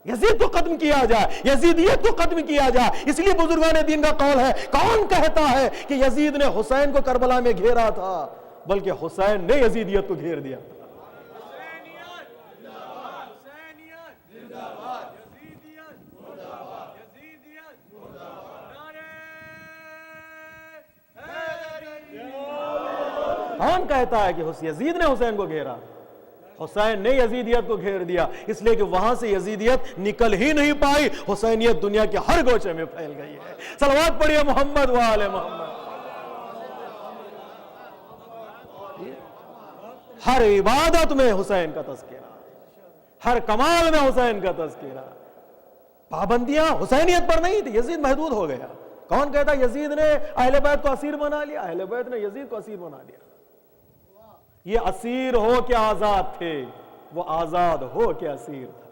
یزید کو ختم کیا جائے, یزیدیت کو ختم کیا جائے. اس لیے بزرگان دین کا قول ہے, کون کہتا ہے کہ یزید نے حسین کو کربلا میں گھیرا تھا, بلکہ حسین نے یزیدیت کو گھیر دیا تھا. کون کہتا ہے کہ یزید نے حسین کو گھیرا؟ حسین نے یزیدیت کو گھیر دیا، اس لیے کہ وہاں سے یزیدیت نکل ہی نہیں پائی، حسینیت دنیا کے ہر گوشے میں پھیل گئی ہے۔ صلوات پڑھیے محمد و آل محمد۔ ہر عبادت میں حسین کا تذکرہ، ہر کمال میں حسین کا تذکرہ۔ پابندیاں حسینیت پر نہیں تھی، یزید محدود ہو گیا۔ کون کہتا یزید نے اہل بیت کو اسیر بنا لیا؟ اہل بیت نے یزید کو اسیر بنا لیا۔ یہ اسیر ہو کے آزاد تھے، وہ آزاد ہو کے اسیر تھا۔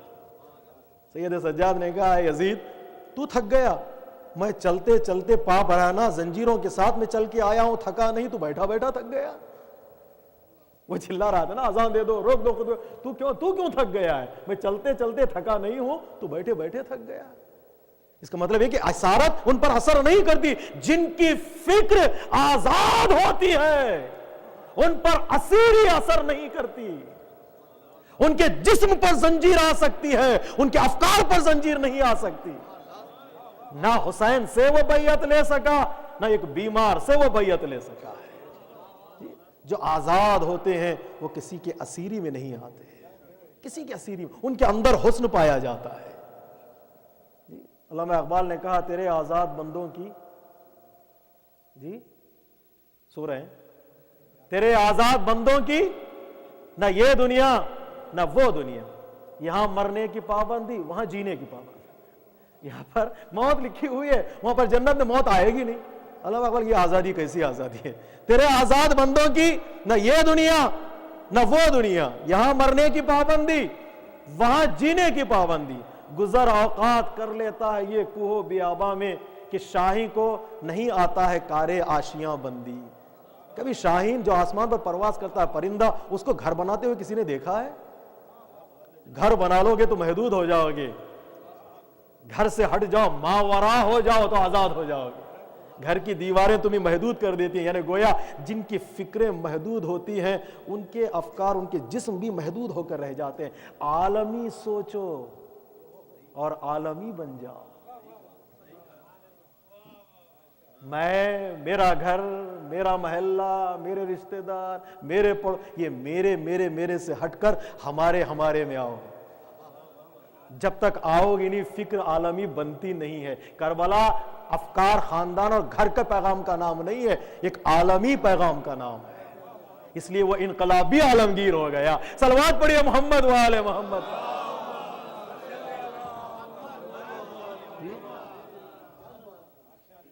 سید سجاد نے کہا یزید تو تھک گیا، میں چلتے چلتے پا برہنہ زنجیروں کے ساتھ میں چل کے آیا ہوں، تھکا نہیں، تو بیٹھا بیٹھا تھک گیا۔ وہ چلا رہا تھا نا اذان دے دو، روک دو خود، تو کیوں تھک گیا ہے؟ میں چلتے چلتے تھکا نہیں ہوں، تو بیٹھے بیٹھے تھک گیا۔ اس کا مطلب ہے کہ اسارت ان پر اثر نہیں کرتی، جن کی فکر آزاد ہوتی ہے ان پر اسیری اثر نہیں کرتی۔ ان کے جسم پر زنجیر آ سکتی ہے، ان کے افکار پر زنجیر نہیں آ سکتی۔ نہ حسین سے وہ بیعت لے سکا، نہ ایک بیمار سے وہ بیعت لے سکا ہے۔ جو آزاد ہوتے ہیں وہ کسی کے اسیری میں نہیں آتے، کسی کے اسیری میں، ان کے اندر حسن پایا جاتا ہے۔ علامہ اقبال نے کہا تیرے آزاد بندوں کی، سو رہے ہیں، تیرے آزاد بندوں کی نہ یہ دنیا نہ وہ دنیا، یہاں مرنے کی پابندی، وہاں جینے کی پابندی۔ یہاں پر موت لکھی ہوئی ہے، وہاں پر جنت میں موت آئے گی نہیں۔ علامہ اقبال، یہ آزادی کیسی آزادی ہے؟ تیرے آزاد بندوں کی نہ یہ دنیا نہ وہ دنیا، یہاں مرنے کی پابندی، وہاں جینے کی پابندی۔ گزر اوقات کر لیتا ہے یہ کوہ بیاباں میں، کہ شاہین کو نہیں آتا ہے کارے آشیاں بندی۔ کبھی شاہین جو آسمان پر پرواز کرتا ہے پرندہ، اس کو گھر بناتے ہوئے کسی نے دیکھا ہے؟ گھر بنا لو گے تو محدود ہو جاؤ گے، گھر سے ہٹ جاؤ، ماورا ہو جاؤ تو آزاد ہو جاؤ گے۔ گھر کی دیواریں تمہیں محدود کر دیتی ہیں، یعنی گویا جن کی فکریں محدود ہوتی ہیں ان کے افکار، ان کے جسم بھی محدود ہو کر رہ جاتے ہیں۔ عالمی سوچو اور عالمی بن جاؤ۔ میں، میرا گھر، میرا محلہ، میرے رشتہ دار، میرے یہ میرے سے ہٹ کر ہمارے میں آؤ۔ جب تک آؤ گی نہیں فکر عالمی بنتی نہیں ہے۔ کربلا افکار، خاندان اور گھر کا پیغام کا نام نہیں ہے، ایک عالمی پیغام کا نام ہے، اس لیے وہ انقلابی عالمگیر ہو گیا۔ صلوات پڑھیے محمد و آل محمد۔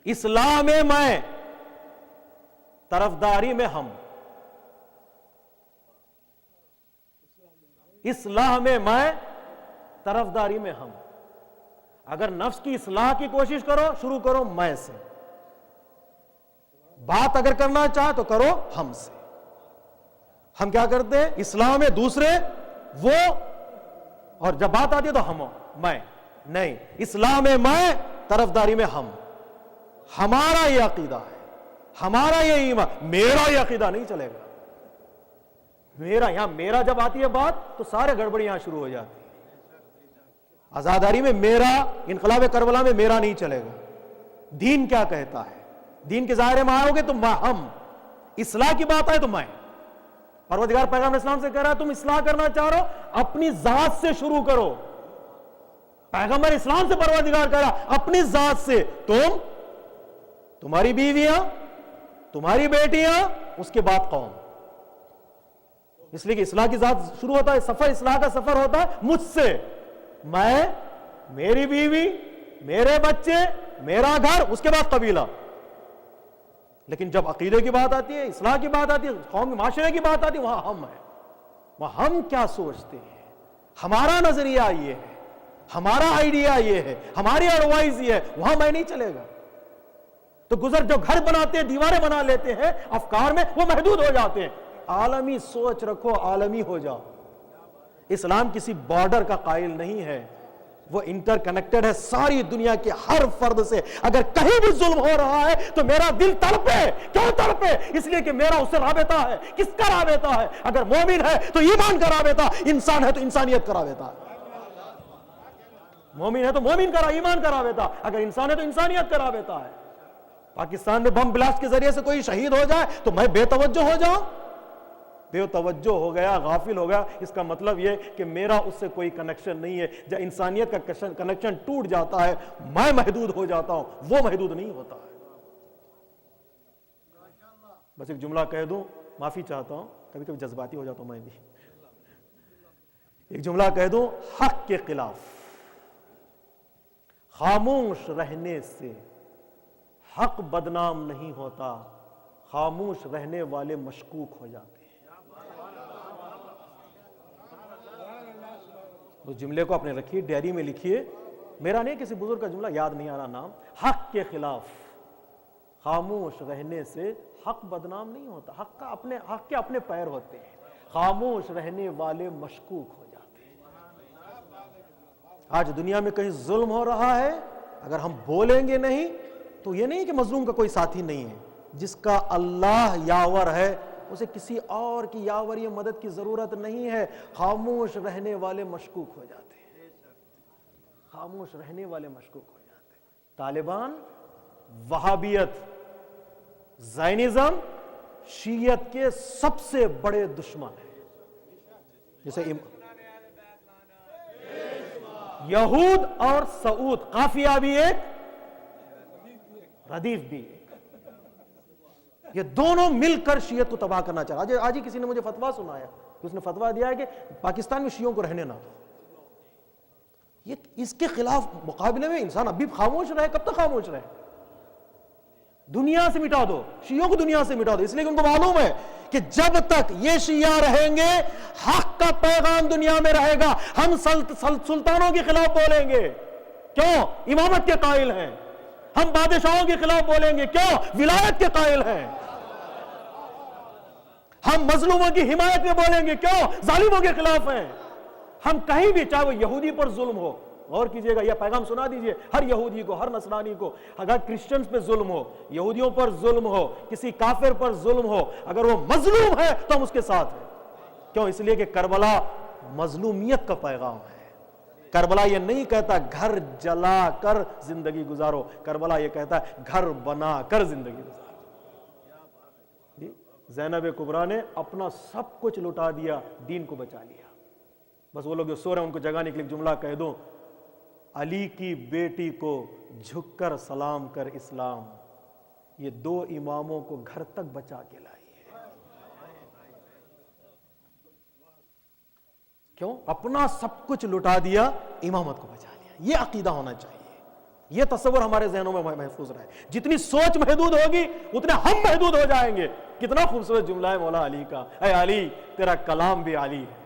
اصلاح میں میں، طرفداری میں ہم۔ اصلاح میں میں، طرفداری میں ہم۔ اگر نفس کی اصلاح کی کوشش کرو، شروع کرو میں سے۔ بات اگر کرنا چاہ تو کرو ہم سے۔ ہم کیا کرتے ہیں؟ اصلاح میں دوسرے وہ، اور جب بات آتی ہے تو ہم، میں نہیں۔ اصلاح میں میں، طرفداری میں ہم۔ ہمارا یہ عقیدہ ہے، ہمارا یہ ایمان، میرا یہ عقیدہ نہیں چلے گا۔ میرا، یہاں میرا جب آتی ہے بات تو سارے گڑبڑی یہاں شروع ہو جاتی ہے۔ آزاداری میں میرا، انقلاب کربلا میں میرا نہیں چلے گا۔ دین کیا کہتا ہے؟ دین کے ظاہرے میں آؤ گے تو ہم، اصلاح کی بات آئے تو میں۔ پروردگار پیغام اسلام سے کہہ رہا ہے تم اصلاح کرنا چاہ رہو اپنی ذات سے شروع کرو۔ پیغمبر اسلام سے پروردگار کہہ رہا اپنی ذات سے، تمہاری بیویاں، تمہاری بیٹیاں، اس کے بعد قوم۔ اس لیے کہ اصلاح کی ذات شروع ہوتا ہے، سفر اصلاح کا سفر ہوتا ہے مجھ سے، میں، میری بیوی، میرے بچے، میرا گھر، اس کے بعد قبیلہ۔ لیکن جب عقیدے کی بات آتی ہے، اصلاح کی بات آتی ہے، قوم معاشرے کی بات آتی ہے، وہاں ہم ہیں۔ وہاں ہم کیا سوچتے ہیں، ہمارا نظریہ یہ ہے، ہمارا آئیڈیا یہ ہے، ہماری ایڈوائز یہ ہے، وہاں میں نہیں چلے گا۔ تو جو گھر بناتے ہیں، دیواریں بنا لیتے ہیں افکار میں، وہ محدود ہو جاتے ہیں۔ عالمی سوچ رکھو، عالمی ہو جاؤ۔ اسلام کسی بارڈر کا قائل نہیں ہے، وہ انٹر کنیکٹڈ ہے ساری دنیا کے ہر فرد سے۔ اگر کہیں بھی ظلم ہو رہا ہے تو میرا دل تڑپے۔ کیوں تڑپے؟ اس لیے کہ میرا اس سے رابطہ ہے۔ کس کا رابطہ ہے؟ اگر مومن ہے تو ایمان کا رابطہ، انسان ہے تو انسانیت کا رابطہ۔ مومن ہے تو مومن کا، ایمان کا رابطہ، اگر انسان ہے تو انسانیت کا رابطہ ہے۔ پاکستان میں بم بلاسٹ کے ذریعے سے کوئی شہید ہو جائے تو میں بے توجہ ہو جاؤں؟ بے توجہ ہو گیا، غافل ہو گیا، اس کا مطلب یہ کہ میرا اس سے کوئی کنیکشن نہیں ہے۔ جب انسانیت کا کنیکشن ٹوٹ جاتا ہے، میں محدود ہو جاتا ہوں، وہ محدود نہیں ہوتا ہے۔ بس ایک جملہ کہہ دوں، معافی چاہتا ہوں، کبھی کبھی جذباتی ہو جاتا ہوں میں بھی۔ ایک جملہ کہہ دوں، حق کے خلاف خاموش رہنے سے حق بدنام نہیں ہوتا، خاموش رہنے والے مشکوک ہو جاتے ہیں۔ اس جملے کو اپنے رکھیے، ڈائری میں لکھیے، میرا نہیں، کسی بزرگ کا جملہ، یاد نہیں آ رہا نام۔ حق کے خلاف خاموش رہنے سے حق بدنام نہیں ہوتا، حق کے اپنے پیر ہوتے ہیں، خاموش رہنے والے مشکوک ہو جاتے ہیں۔ آج دنیا میں کہیں ظلم ہو رہا ہے، اگر ہم بولیں گے نہیں تو یہ نہیں کہ مظلوم کا کوئی ساتھی نہیں ہے، جس کا اللہ یاور ہے اسے کسی اور کی یاوری مدد کی ضرورت نہیں ہے۔ خاموش رہنے والے مشکوک ہو جاتے ہیں، خاموش رہنے والے مشکوک ہو جاتے ہیں۔ طالبان وہابیت، زائنزم شیعت کے سب سے بڑے دشمن ہیں۔ جیسے یہود اور سعود، قافیہ بھی ایک، ردیف بھی ایک، یہ دونوں مل کر شیعت کو تباہ کرنا چاہ رہا۔ آج ہی کسی نے مجھے فتویٰ سنایا، اس نے فتویٰ دیا ہے کہ پاکستان میں شیعوں کو رہنے نہ دو۔ یہ اس کے خلاف مقابلے میں انسان اب بھی خاموش رہے، کب تک خاموش رہے؟ دنیا سے مٹا دو، شیعوں کو دنیا سے مٹا دو، اس لیے کہ ان کو معلوم ہے کہ جب تک یہ شیعہ رہیں گے حق کا پیغام دنیا میں رہے گا۔ ہم سلطانوں کے خلاف بولیں گے، کیوں؟ امامت کے قائل ہیں۔ ہم بادشاہوں کے خلاف بولیں گے، کیوں؟ ولایت کے قائل ہیں۔ ہم مظلوموں کی حمایت میں بولیں گے، کیوں؟ ظالموں کے خلاف ہیں۔ ہم کہیں بھی، چاہے وہ یہودی پر ظلم ہو، غور کیجئے گا، یہ پیغام سنا دیجئے ہر یہودی کو، ہر نصرانی کو، اگر کرسچنز پہ ظلم ہو، یہودیوں پر ظلم ہو، کسی کافر پر ظلم ہو، اگر وہ مظلوم ہے تو ہم اس کے ساتھ ہیں۔ کیوں؟ اس لیے کہ کربلا مظلومیت کا پیغام ہے۔ کربلا یہ نہیں کہتا گھر جلا کر زندگی گزارو، کربلا یہ کہتا ہے گھر بنا کر زندگی گزارو۔ زینب کبریٰ نے اپنا سب کچھ لٹا دیا، دین کو بچا لیا۔ بس وہ لوگ جو سو رہے ہیں ان کو جگانے کے لیے جملہ کہہ دوں، علی کی بیٹی کو جھک کر سلام کر اسلام، یہ دو اماموں کو گھر تک بچا کے لائی ہے۔ کیوں؟ اپنا سب کچھ لٹا دیا، امامت کو بچا لیا۔ یہ عقیدہ ہونا چاہیے، یہ تصور ہمارے ذہنوں میں محفوظ رہے۔ جتنی سوچ محدود ہوگی اتنے ہم محدود ہو جائیں گے۔ کتنا خوبصورت جملہ ہے مولا علی کا، اے علی تیرا کلام بھی علی ہے،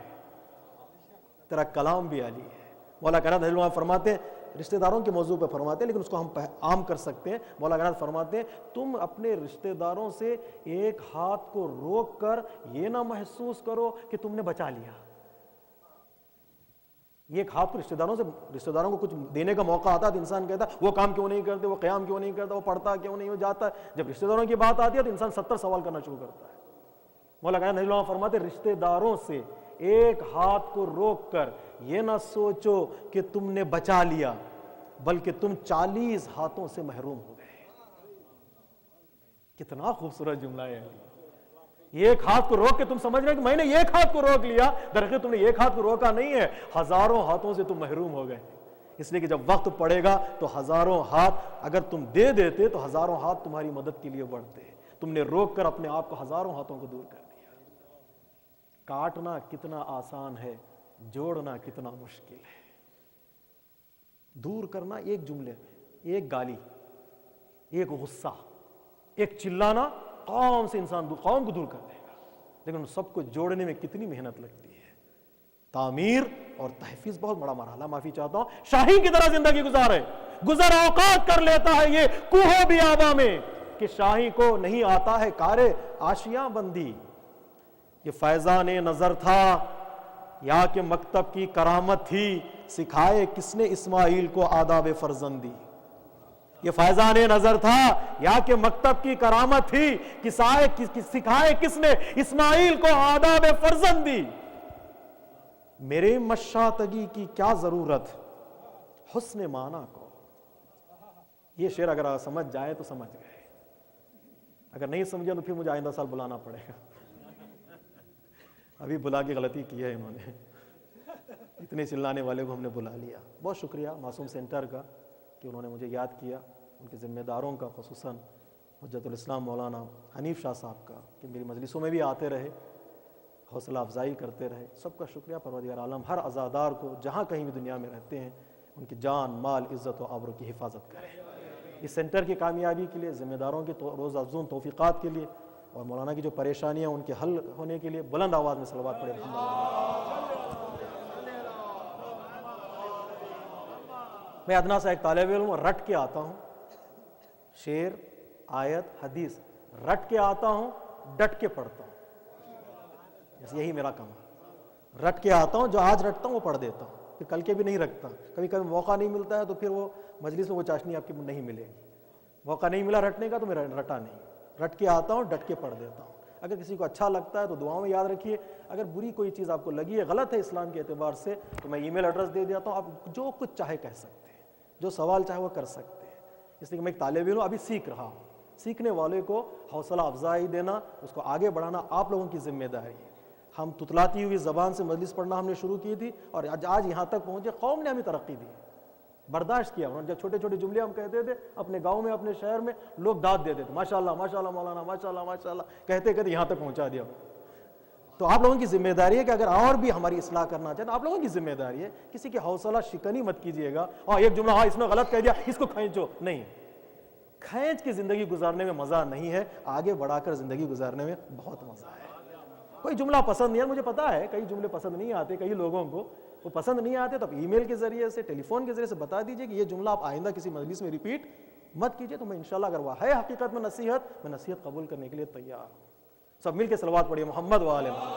تیرا کلام بھی علی ہے۔ مولا کائنات رضی اللہ عنہ فرماتے ہیں، رشتہ داروں کے موضوع پہ فرماتے ہیں لیکن اس کو ہم عام کر سکتے ہیں۔ مولا کائنات فرماتے ہیں تم اپنے رشتہ داروں سے ایک ہاتھ کو روک کر یہ نہ محسوس کرو کہ تم نے بچا لیا۔ یہ ایک ہاتھ کو رشتہ داروں کو کچھ دینے کا موقع آتا ہے تو انسان کہتا ہے وہ کام کیوں نہیں کرتے، وہ قیام کیوں نہیں کرتا، وہ پڑھتا کیوں نہیں، وہ جاتا ہے۔ جب رشتہ داروں کی بات آتی ہے تو انسان 70 سوال کرنا شروع کرتا ہے۔ مولا کائنات رضی اللہ عنہ فرماتے ہیں رشتہ داروں سے ایک ہاتھ کو روک کر یہ نہ سوچو کہ تم نے بچا لیا، بلکہ تم 40 ہاتھوں سے محروم ہو گئے۔ کتنا خوبصورت جملہ ہے۔ ایک ہاتھ کو روک کے تم سمجھ رہے کہ میں نے ایک ہاتھ کو روک لیا، درحقیقت تم نے ایک ہاتھ کو روکا نہیں ہے، ہزاروں ہاتھوں سے تم محروم ہو گئے۔ اس لیے کہ جب وقت پڑے گا تو ہزاروں ہاتھ اگر تم دے دیتے تو ہزاروں ہاتھ تمہاری مدد کے لیے بڑھتے۔ تم نے روک کر اپنے آپ کو ہزاروں ہاتھوں کو دور کر دیا۔ کاٹنا کتنا آسان ہے، جوڑنا کتنا مشکل ہے۔ دور کرنا ایک جملے میں، ایک گالی، ایک غصہ، ایک چلانا، قوم سے انسان قوم کو دور کر دے گا، لیکن ان سب کو جوڑنے میں کتنی محنت لگتی ہے۔ تعمیر اور تحفیظ بہت بڑا مرحلہ، معافی چاہتا ہوں، شاہین کی طرح زندگی گزارے، گزر اوقات کر لیتا ہے یہ کوہ بیاباں میں کہ شاہی کو نہیں آتا ہے کارے آشیاں بندی۔ یہ فیضان نظر تھا یا کہ مکتب کی کرامت تھی، سکھائے کس نے اسماعیل کو آداب فرزندی۔ یہ فیضان نظر تھا یا کہ مکتب کی کرامت تھی، سکھائے کس نے اسماعیل کو آداب فرزندی۔ میرے مشاطگی کی کیا ضرورت حسن معنی کو۔ یہ شعر اگر سمجھ جائے تو سمجھ گئے، اگر نہیں سمجھے تو پھر مجھے آئندہ سال بلانا پڑے گا۔ ابھی بلا کے غلطی کی ہے انہوں نے، اتنے چلانے والے کو ہم نے بلا لیا۔ بہت شکریہ معصوم سینٹر کا کہ انہوں نے مجھے یاد کیا، ان کے ذمہ داروں کا، خصوصاً حجت الاسلام مولانا حنیف شاہ صاحب کا کہ میری مجلسوں میں بھی آتے رہے، حوصلہ افزائی کرتے رہے۔ سب کا شکریہ۔ پروردگار عالم ہر عزادار کو جہاں کہیں بھی دنیا میں رہتے ہیں ان کی جان، مال، عزت و آبرو کی حفاظت کرے۔ اس سینٹر کی کامیابی کے لیے، ذمہ داروں کی روز افزون توفیقات کے لیے، اور مولانا کی جو پریشانیاں ان کے حل ہونے کے لیے بلند آواز میں صلوات پڑھے۔ میں ادنا سا ایک طالب علم رٹ کے آتا ہوں، شعر، آیت، حدیث رٹ کے آتا ہوں، ڈٹ کے پڑھتا ہوں، بس یہی میرا کام ہے۔ رٹ کے آتا ہوں، جو آج رٹتا ہوں وہ پڑھ دیتا ہوں، پھر کل کے بھی نہیں رکھتا۔ کبھی کبھی موقع نہیں ملتا ہے تو پھر وہ مجلس میں وہ چاشنی آپ کی نہیں ملے گی۔ موقع نہیں ملا رٹنے کا تو میرا رٹا نہیں، رٹ کے آتا ہوں، ڈٹ کے پڑھ دیتا ہوں۔ اگر کسی کو اچھا لگتا ہے تو دعاؤں میں یاد رکھیے، اگر بری کوئی چیز آپ کو لگی ہے، غلط ہے اسلام کے اعتبار سے، تو میں ای میل ایڈریس دے دیتا ہوں، آپ جو کچھ چاہے کہہ سکتے ہیں، جو سوال چاہے وہ کر سکتے ہیں۔ اس لیے کہ میں ایک طالب علم ابھی سیکھ رہا ہوں، سیکھنے والے کو حوصلہ افزائی دینا، اس کو آگے بڑھانا آپ لوگوں کی ذمہ داری ہے۔ ہم تتلاتی ہوئی زبان سے مجلس پڑھنا ہم نے شروع کی تھی، اور آج یہاں تک پہنچے، قوم نے ہمیں ترقی دی، برداشت کیا۔ جب چھوٹے چھوٹے جملے ہم کہتے تھے اپنے گاؤں میں، اپنے شہر میں، لوگ داد دیتے تھے، ماشاءاللہ ماشاءاللہ مولانا، ماشاءاللہ ماشاءاللہ کہتے کہتے یہاں تک پہنچا دیا۔ تو آپ لوگوں کی ذمہ داری ہے کہ اگر اور بھی ہماری اصلاح کرنا چاہتے ہیں، آپ لوگوں کی ذمہ داری ہے، کسی کی حوصلہ شکنی مت کیجیے گا، اور ایک جملہ اس نے غلط کہہ دیا اس کو کھینچو، نہیں، کھینچ کی زندگی گزارنے میں مزہ نہیں ہے، آگے بڑھا کر زندگی گزارنے میں بہت مزہ ہے۔ کوئی جملہ پسند نہیں ہے، مجھے پتا ہے کئی جملے پسند نہیں آتے، کئی لوگوں کو وہ پسند نہیں آتے، تو آپ ای میل کے ذریعے سے، ٹیلی فون کے ذریعے سے بتا دیجئے کہ یہ جملہ آپ آئندہ کسی مجلس میں ریپیٹ مت کیجئے، تو میں انشاءاللہ اگر وہ ہے حقیقت میں نصیحت، میں نصیحت قبول کرنے کے لیے تیار ہوں۔ سب مل کے صلوات پڑھیے محمد و آل محمد۔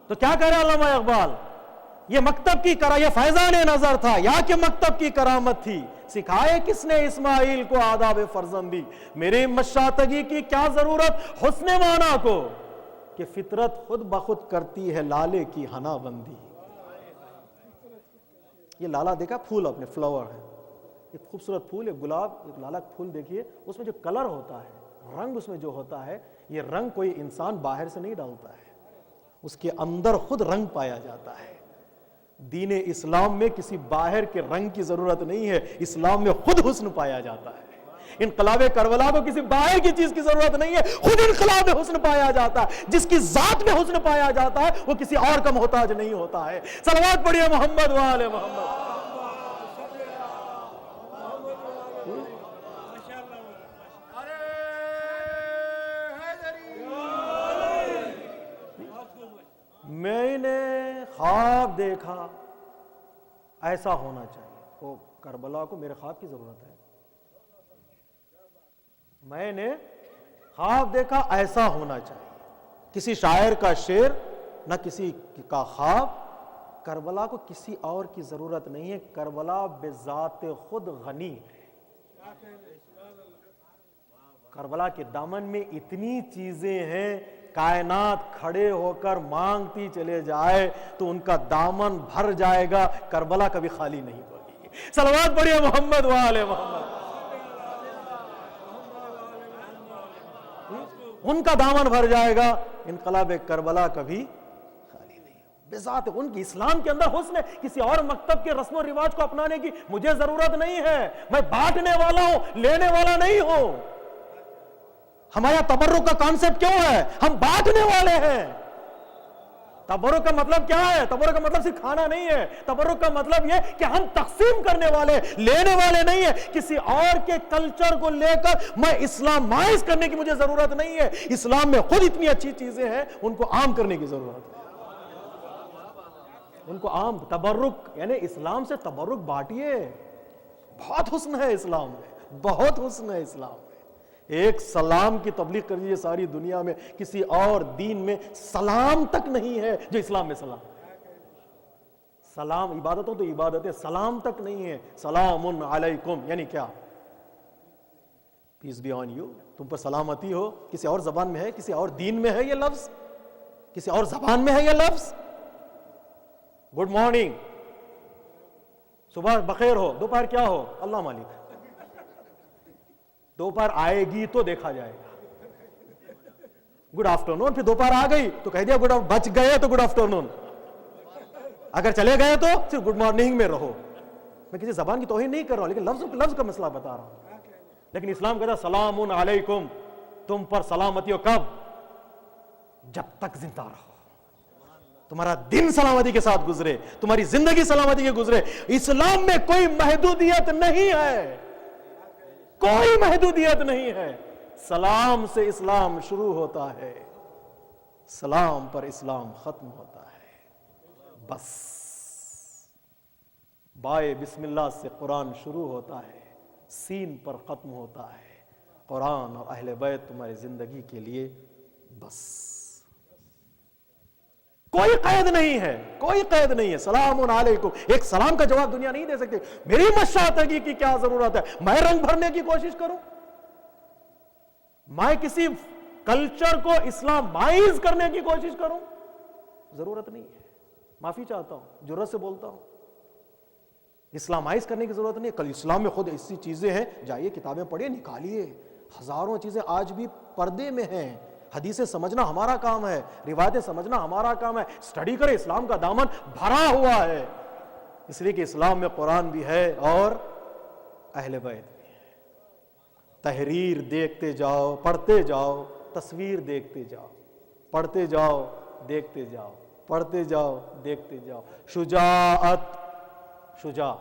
تو کیا کہہ رہا علامہ اقبال؟ یہ مکتب کی یہ فیضان نظر تھا یا کہ مکتب کی کرامت تھی، سکھائے کس نے اسماعیل کو آداب فرزندی، میرے مشاتگی کی کیا ضرورت حسن معنی کو، کہ فطرت خود بخود کرتی ہے لالے کی ہنا بندی۔ یہ لالا دیکھا پھول، اپنے فلاور ہے، ایک خوبصورت پھول، ایک گلاب، ایک لالا پھول دیکھیے، اس میں جو کلر ہوتا ہے، رنگ اس میں جو ہوتا ہے، یہ رنگ کوئی انسان باہر سے نہیں ڈالتا ہے، اس کے اندر خود رنگ پایا جاتا ہے۔ دین اسلام میں کسی باہر کے رنگ کی ضرورت نہیں ہے، اسلام میں خود حسن پایا جاتا ہے۔ انقلاب کربلا کو کسی باہر کی چیز کی ضرورت نہیں ہے، خود انقلاب میں حسن پایا جاتا ہے۔ جس کی ذات میں حسن پایا جاتا ہے وہ کسی اور کا محتاج نہیں ہوتا ہے۔ صلوات پڑھیے محمد و آل محمد۔ میں نے خواب دیکھا ایسا ہونا چاہیے، وہ کربلا کو میرے خواب کی ضرورت ہے۔ میں نے خواب دیکھا ایسا ہونا چاہیے، کسی شاعر کا شعر نہ کسی کا خواب۔ کربلا کو کسی اور کی ضرورت نہیں ہے، کربلا بذات خود غنی ہے۔ کربلا کے دامن میں اتنی چیزیں ہیں، کائنات کھڑے ہو کر مانگتی چلے جائے تو ان کا دامن بھر جائے گا، کربلا کبھی خالی نہیں ہوگی۔ صلوات پڑھیے محمد و آل محمد۔ ان کا دامن بھر جائے گا، انقلاب کربلا کبھی خالی نہیں۔ بذات ان کی اسلام کے اندر حسن ہے، کسی اور مکتب کے رسم و رواج کو اپنانے کی مجھے ضرورت نہیں ہے، میں بانٹنے والا ہوں، لینے والا نہیں ہوں۔ ہمارا تبرک کا کانسیپٹ کیوں ہے؟ ہم بانٹنے والے ہیں۔ تبرک کا مطلب کیا ہے؟ تبرک کا مطلب صرف کھانا نہیں ہے، تبرک کا مطلب یہ کہ ہم تقسیم کرنے والے، لینے والے نہیں ہیں۔ کسی اور کے کلچر کو لے کر میں اسلامائز کرنے کی مجھے ضرورت نہیں ہے، اسلام میں خود اتنی اچھی چیزیں ہیں، ان کو عام کرنے کی ضرورت ہے۔ ان کو عام، تبرک یعنی اسلام سے تبرک بانٹیے۔ بہت حسن ہے اسلام میں، بہت حسن ہے اسلام میں۔ ایک سلام کی تبلیغ کر دیجیے ساری دنیا میں، کسی اور دین میں سلام تک نہیں ہے جو اسلام میں سلام ہے۔ سلام عبادتوں تو عبادتیں، سلام تک نہیں ہے۔ سلام علیکم یعنی کیا؟ پیس بی آن یو، تم پر سلامتی ہو۔ کسی اور زبان میں ہے، کسی اور دین میں ہے یہ لفظ، کسی اور زبان میں ہے یہ لفظ؟ گڈ مارننگ، صبح بخیر ہو، دوپہر کیا ہو اللہ مالک، دوپہر آئے گی تو دیکھا جائے گا۔ گڈ آفٹرنون، پھر دوپہر آ گئی تو کہہ دیا بچ گئے تو گڈ آفٹرنون، اگر چلے گئے تو صرف گڈ مارننگ میں رہو. میں کسی زبان کی توہین نہیں کر رہا ہوں، لیکن لفظ کا مسئلہ بتا رہا ہوں. لیکن اسلام کہتا ہے سلام علیکم، تم پر سلامتی ہو کب؟ جب تک زندہ رہو، تمہارا دن سلامتی کے ساتھ گزرے، تمہاری زندگی سلامتی کے گزرے. اسلام میں کوئی محدودیت نہیں ہے، کوئی محدودیت نہیں ہے. سلام سے اسلام شروع ہوتا ہے، سلام پر اسلام ختم ہوتا ہے. بس بائے بسم اللہ سے قرآن شروع ہوتا ہے، سین پر ختم ہوتا ہے. قرآن اور اہل بیت تمہاری زندگی کے لیے بس، کوئی قید نہیں ہے، کوئی قید نہیں ہے. سلام علیکم، ایک سلام کا جواب دنیا نہیں دے سکتی. میری مشاطگی کی کیا ضرورت ہے؟ میں رنگ بھرنے کی کوشش کروں، میں کسی کلچر کو اسلامائز کرنے کی کوشش کروں؟ ضرورت نہیں ہے. معافی چاہتا ہوں، جرأت سے بولتا ہوں، اسلامائز کرنے کی ضرورت نہیں ہے. کل اسلام میں خود ایسی چیزیں ہیں، جائیے کتابیں پڑھیے، نکالیے. ہزاروں چیزیں آج بھی پردے میں ہیں. حدیثیں سمجھنا ہمارا کام ہے، روایتیں سمجھنا ہمارا کام ہے. اسٹڈی کرے، اسلام کا دامن بھرا ہوا ہے، اس لیے کہ اسلام میں قرآن بھی ہے اور اہل بیت بھی ہے. تحریر دیکھتے جاؤ، پڑھتے جاؤ، تصویر دیکھتے جاؤ، پڑھتے جاؤ، دیکھتے جاؤ، پڑھتے جاؤ، دیکھتے جاؤ. شجاعت، شجاع،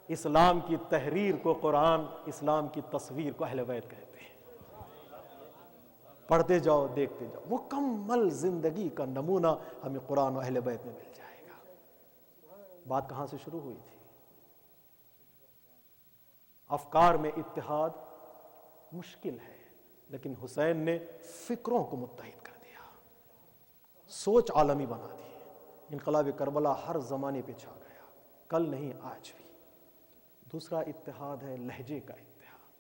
اسلام کی تحریر کو قرآن، اسلام کی تصویر کو اہل بیت کہتے ہیں. پڑھتے جاؤ، دیکھتے جاؤ. مکمل زندگی کا نمونہ ہمیں قرآن و اہل بیت میں مل جائے گا. بات کہاں سے شروع ہوئی تھی؟ افکار میں اتحاد مشکل ہے، لیکن حسین نے فکروں کو متحد کر دیا، سوچ عالمی بنا دی. انقلاب کربلا ہر زمانے پہ چھا گیا، کل نہیں آج بھی. دوسرا اتحاد ہے لہجے کا اتحاد.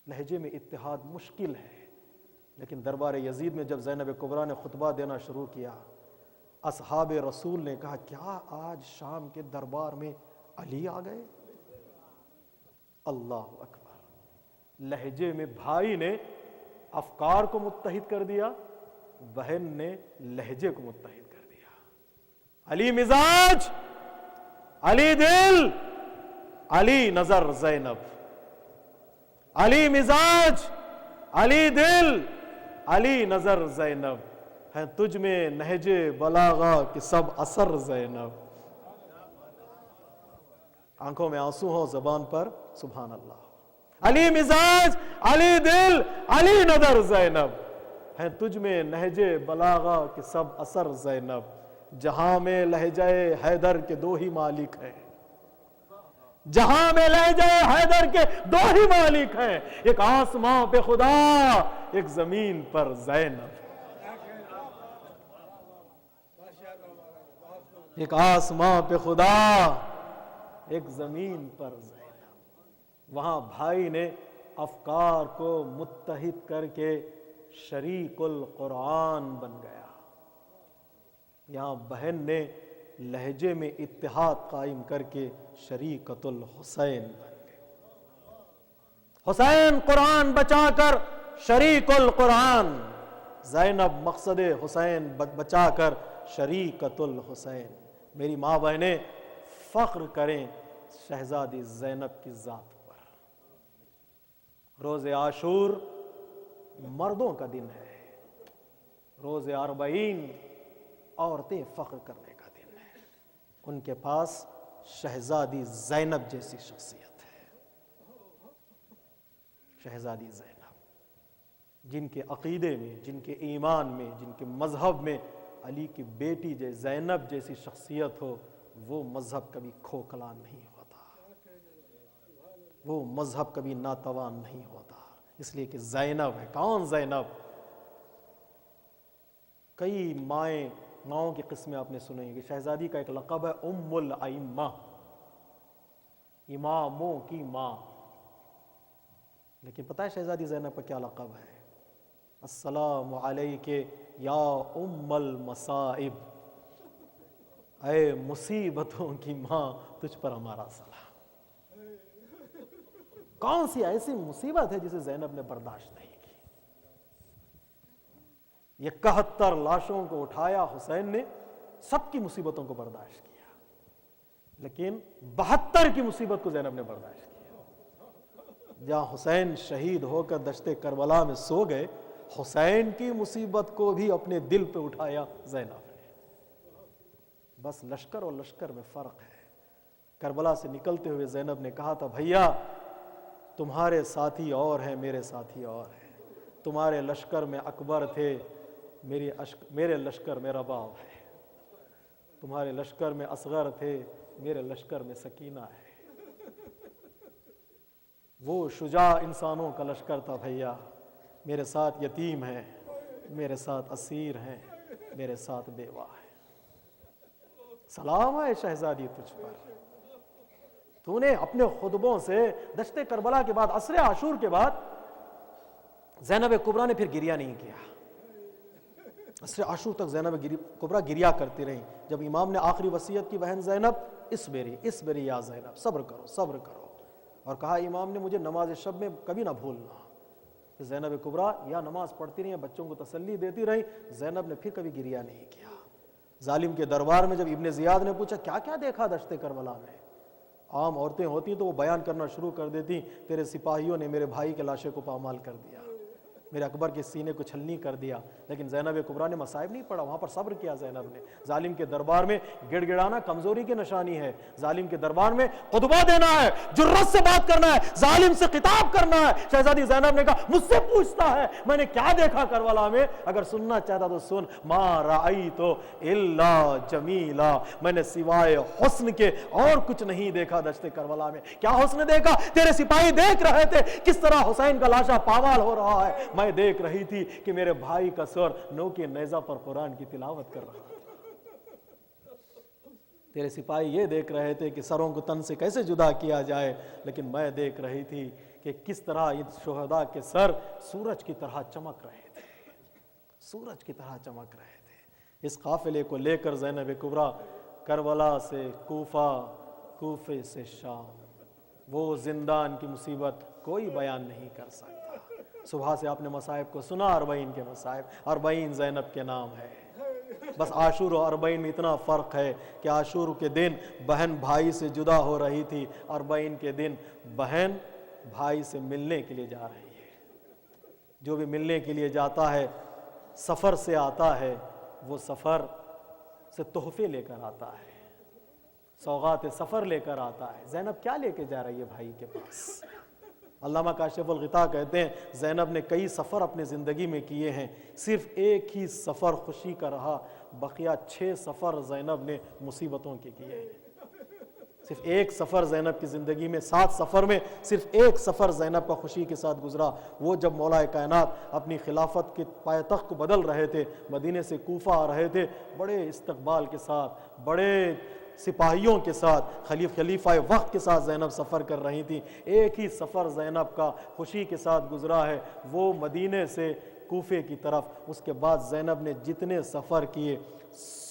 لہجے میں اتحاد مشکل ہے، لیکن دربار یزید میں جب زینب کبریٰ نے خطبہ دینا شروع کیا، اصحاب رسول نے کہا کیا آج شام کے دربار میں علی آ گئے؟ اللہ اکبر. لہجے میں بھائی نے افکار کو متحد کر دیا، بہن نے لہجے کو متحد کر دیا. علی مزاج، علی دل، علی نظر زینب. علی مزاج، علی دل، علی نظر زینب. ہے تجھ میں نہج بلاغہ کہ سب اثر زینب. آنکھوں میں آنسو ہو، زبان پر سبحان اللہ. علی مزاج، علی دل، علی نظر زینب. ہے تجھ میں نہج بلاغہ کہ سب اثر زینب. جہاں میں لہجہ حیدر کے دو ہی مالک ہیں، جہاں میں لہجہ حیدر کے دو ہی مالک ہیں. ایک آسمان پہ خدا، ایک زمین پر زینب. ایک آسمان پہ خدا، ایک زمین پر زینب. وہاں بھائی نے افکار کو متحد کر کے شریک القرآن بن گیا. یہاں بہن نے لہجے میں اتحاد قائم کر کے شریکت الحسین بن گئے. حسین قرآن بچا کر شریک القرآن، زینب مقصد حسین بچا کر شریکت الحسین. میری ماں بہنیں فخر کریں شہزادی زینب کی ذات پر. روز عاشور مردوں کا دن ہے، روز اربعین عورتیں فخر کرنے کا دن ہے. ان کے پاس شہزادی زینب جیسی شخصیت ہے. شہزادی زینب جن کے عقیدے میں، جن کے ایمان میں، جن کے مذہب میں علی کی بیٹی زینب جیسی شخصیت ہو، وہ مذہب کبھی کھوکھلا نہیں ہوتا، وہ مذہب کبھی ناتوان نہیں ہوتا. اس لیے کہ زینب ہے. کون زینب؟ کئی ماؤں کی قسمیں آپ نے سنیں گی. شہزادی کا ایک لقب ہے ام الائمہ، اماموں کی ماں. لیکن پتہ ہے شہزادی زینب کا کیا لقب ہے؟ السلام علیک یا ام المصائب. اے مصیبتوں کی ماں، تجھ پر ہمارا سلام. کون سی ایسی مصیبت ہے جسے زینب نے برداشت نہیں کی؟ یہ 71 لاشوں کو اٹھایا حسین نے، سب کی مصیبتوں کو برداشت کیا، لیکن 72 کی مصیبت کو زینب نے برداشت کیا۔ جہاں حسین شہید ہو کر دشت کربلا میں سو گئے، حسین کی مصیبت کو بھی اپنے دل پہ اٹھایا زینب نے۔ بس لشکر اور لشکر میں فرق ہے۔ کربلا سے نکلتے ہوئے زینب نے کہا تھا، بھیا تمہارے ساتھی اور ہیں، میرے ساتھی اور ہیں، تمہارے لشکر میں اکبر تھے، میرے لشکر میں رباب ہے، تمہارے لشکر میں اصغر تھے، میرے لشکر میں سکینہ ہے۔ وہ شجاع انسانوں کا لشکر تھا بھیا، میرے ساتھ یتیم ہیں، میرے ساتھ اسیر ہیں، میرے ساتھ بیوہ ہے۔ سلام ہے شہزادی تجھ پر، تو نے اپنے خطبوں سے دشت کربلا کے بعد، عصر عاشور کے بعد زینب کبریٰ نے پھر گریہ نہیں کیا۔ عصر عاشور تک زینب کبریٰ گریہ کرتی رہی۔ جب امام نے آخری وصیت کی، بہن زینب اسبری یا زینب، صبر کرو، اور کہا امام نے مجھے نماز شب میں کبھی نہ بھولنا۔ زینب کبریٰ یا نماز پڑھتی رہی، بچوں کو تسلی دیتی رہی، زینب نے پھر کبھی گریہ نہیں کیا۔ ظالم کے دربار میں جب ابن زیاد نے پوچھا کیا کیا دیکھا دشت کربلا میں، عام عورتیں ہوتی تو وہ بیان کرنا شروع کر دیتی، تیرے سپاہیوں نے میرے بھائی کے لاشے کو پامال کر دیا، میرے اکبر کے سینے کو چھلنی کر دیا۔ لیکن زینب کبریٰ نے مصائب نہیں پڑھا، وہاں پر صبر کیا زینب نے۔ ظالم کے دربار میں گڑ گڑانا کمزوری کی نشانی ہے، ظالم کے دربار میں خطبہ دینا ہے، جرأت سے بات کرنا ہے، ظالم سے خطاب کرنا ہے۔ شہزادی زینب نے کہا مجھ سے پوچھتا ہے میں نے کیا دیکھا کربلا میں، اگر سننا چاہتا تو سن، ما رأیت الا جمیلا، میں نے سوائے حسن کے اور کچھ نہیں دیکھا دشت کربلا میں۔ کیا حسن دیکھا؟ تیرے سپاہی دیکھ رہے تھے کس طرح حسین کا لاشا پامال ہو رہا ہے، میں دیکھ رہی تھی کہ میرے بھائی کا سر نو کے نیزہ پر قرآن کی تلاوت کر رہا تھا۔ تیرے سپاہی یہ دیکھ رہے تھے کہ سروں کو تن سے کیسے جدا کیا جائے، لیکن میں دیکھ رہی تھی کہ کس طرح ان شہداء کے سر سورج کی طرح چمک رہے تھے، سورج کی طرح چمک رہے تھے۔ اس قافلے کو لے کر زینب کبریٰ کربلا سے کوفہ، کوفے سے شام، وہ زندان کی مصیبت کوئی بیان نہیں کر سکتا۔ صبح سے آپ نے مصائب کو سنا، 40 کے مصائب، 40 زینب کے نام ہے۔ بس عاشور و 40 میں اتنا فرق ہے کہ عاشور کے دن بہن بھائی سے جدا ہو رہی تھی، 40 کے دن بہن بھائی سے ملنے کے لیے جا رہی ہے۔ جو بھی ملنے کے لیے جاتا ہے، سفر سے آتا ہے، وہ سفر سے تحفے لے کر آتا ہے، سوغات سفر لے کر آتا ہے۔ زینب کیا لے کے جا رہی ہے بھائی کے پاس؟ علامہ کاشف الغطاء کہتے ہیں زینب نے کئی سفر اپنے زندگی میں کیے ہیں، صرف ایک ہی سفر خوشی کا رہا، بقیہ 6 سفر زینب نے مصیبتوں کے کیے ہیں۔ صرف ایک سفر زینب کی زندگی میں، 7 سفر میں صرف ایک سفر زینب کا خوشی کے ساتھ گزرا، وہ جب مولا کائنات اپنی خلافت کے پائے تخت کو بدل رہے تھے، مدینے سے کوفہ آ رہے تھے، بڑے استقبال کے ساتھ، بڑے سپاہیوں کے ساتھ، خلیفہ وقت کے ساتھ زینب سفر کر رہی تھی۔ ایک ہی سفر زینب کا خوشی کے ساتھ گزرا ہے، وہ مدینے سے کوفے کی طرف۔ اس کے بعد زینب نے جتنے سفر کیے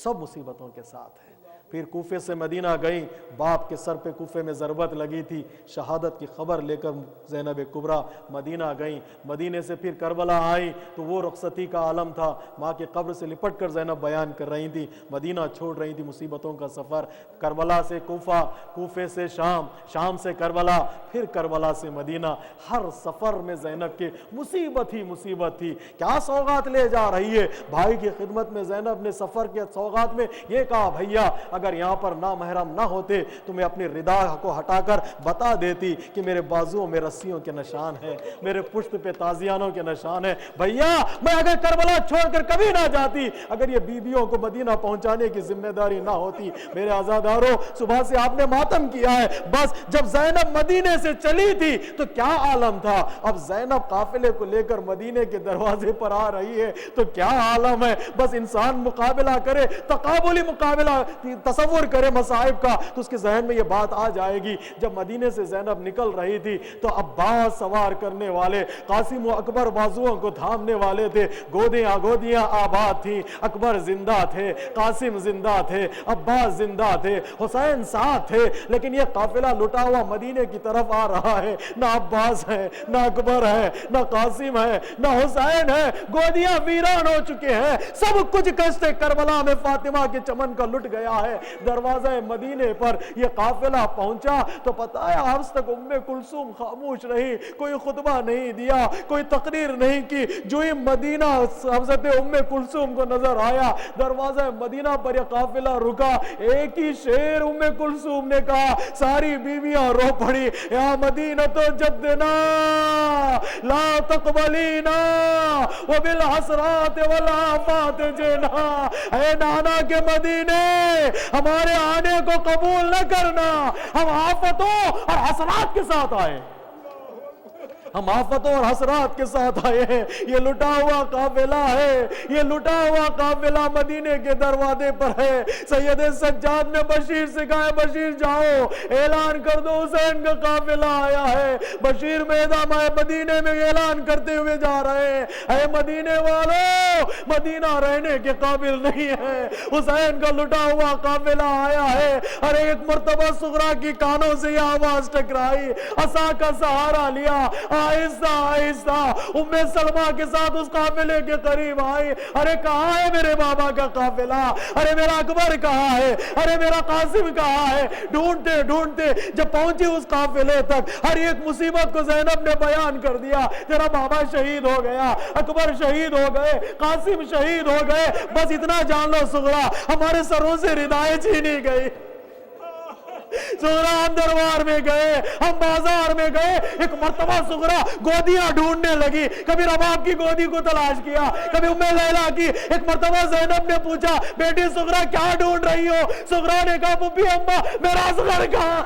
سب مصیبتوں کے ساتھ ہیں۔ پھر کوفے سے مدینہ گئی، باپ کے سر پہ کوفے میں ضربت لگی تھی، شہادت کی خبر لے کر زینب کبریٰ مدینہ گئیں۔ مدینے سے پھر کربلا آئی تو وہ رخصتی کا عالم تھا، ماں کے قبر سے لپٹ کر زینب بیان کر رہی تھی، مدینہ چھوڑ رہی تھی، مصیبتوں کا سفر، کربلا سے کوفہ، کوفے سے شام، شام سے کربلا، پھر کربلا سے مدینہ۔ ہر سفر میں زینب کے مصیبت ہی مصیبت تھی۔ کیا سوغات لے جا رہی ہے؟ بھائی کی خدمت میں زینب نے سفر کے سوغات میں یہ کہا، بھیا اگر یہاں پر نامحرم نہ ہوتے تو میں اپنی ردا کو ہٹا کر بتا دیتی کہ میرے بازوؤں میں رسیوں کے نشان ہیں، میرے پشت پہ تازیانوں کے نشان ہیں۔ بھیا میں اگر کربلا چھوڑ کر کبھی نہ جاتی، اگر یہ بیویوں کو مدینہ پہنچانے کی ذمہ داری نہ ہوتی، میرے عزاداروں صبح سے آپ نے ماتم کیا ہے، بس جب زینب مدینے سے چلی تھی تو کیا عالم تھا، اب زینب قافلے کو لے کر مدینے کے دروازے پر آ رہی ہے تو کیا عالم ہے۔ بس انسان مقابلہ کرے، تقابلی مقابلہ، تصور کرے مصائب کا تو اس کے ذہن میں یہ بات آ جائے گی، جب مدینے سے زینب نکل رہی تھی تو عباس سوار کرنے والے، قاسم و اکبر بازوؤں کو تھامنے والے تھے، گودیاں آباد تھیں، اکبر زندہ تھے، قاسم زندہ تھے، عباس زندہ تھے، حسین ساتھ تھے، لیکن یہ قافلہ لٹا ہوا مدینے کی طرف آ رہا ہے، نہ عباس ہے، نہ اکبر ہے، نہ قاسم ہے، نہ حسین ہے، گودیاں ویران ہو چکے ہیں، سب کچھ کشتے کربلا میں فاطمہ کے چمن کا لٹ گیا ہے۔ دروازہ مدینے پر یہ قافلہ پہنچا تو پتہ ہے آج تک ام کلثوم خاموش رہی، کوئی خطبہ نہیں دیا، کوئی تقریر نہیں کی، جو ہی مدینہ حضرت ام کلثوم کو نظر آیا، دروازہ مدینہ پر یہ قافلہ رکا، ایک ہی شعر ام کلثوم نے کہا، ساری بیویاں رو پڑی، یا مدینہ تو جدنا لا تقبلینا وبالحسرات والآفات جنا، اے نانا کے مدینے ہمارے آنے کو قبول نہ کرنا، ہم آفتوں اور حسرات کے ساتھ آئے، ہم آفتوں اور حسرات کے ساتھ آئے ہیں۔ یہ لٹا ہوا قافلہ ہے، یہ لٹا ہوا قافلہ مدینے کے دروازے پر ہے۔ سید سجاد نے بشیر سے کہا، بشیر جاؤ اعلان کر دو حسین کا قافلہ آیا ہے۔ بشیر میدان مدینے میں اعلان کرتے ہوئے جا رہے ہیں، اے مدینے والوں، مدینہ رہنے کے قابل نہیں ہے، حسین کا لٹا ہوا قافلہ آیا ہے۔ اور ایک مرتبہ صغرا کی کانوں سے یہ آواز ٹکرائی، عصا کا سہارا لیا، آہستہ آہستہ ام سلمہ کے ساتھ اس قافلے کے قریب آئی، ارے کہاں ہے میرے بابا کا قافلہ، ارے میرا اکبر کہاں ہے، ارے میرا قاسم کہاں ہے۔ ڈھونڈتے ڈھونڈتے جب پہنچی اس قافلے تک، ہر ایک مصیبت کو زینب نے بیان کر دیا، تیرا بابا شہید ہو گیا، اکبر شہید ہو گئے، قاسم شہید ہو گئے، بس اتنا جان لو صغرا، ہمارے سروں سے ردائیں چھینی گئی۔ صغرا ہم دربار میں گئے، ہم بازار میں گئے، ایک مرتبہ صغرا گودیاں ڈھونڈنے لگی، کبھی رباب کی گودی کو تلاش کیا، کبھی ام لیلا کی۔ ایک مرتبہ زینب نے پوچھا، بیٹی صغرا کیا ڈھونڈ رہی ہو؟ صغرا نے کہا، پھپھی اماں میرا اصغر کہاں؟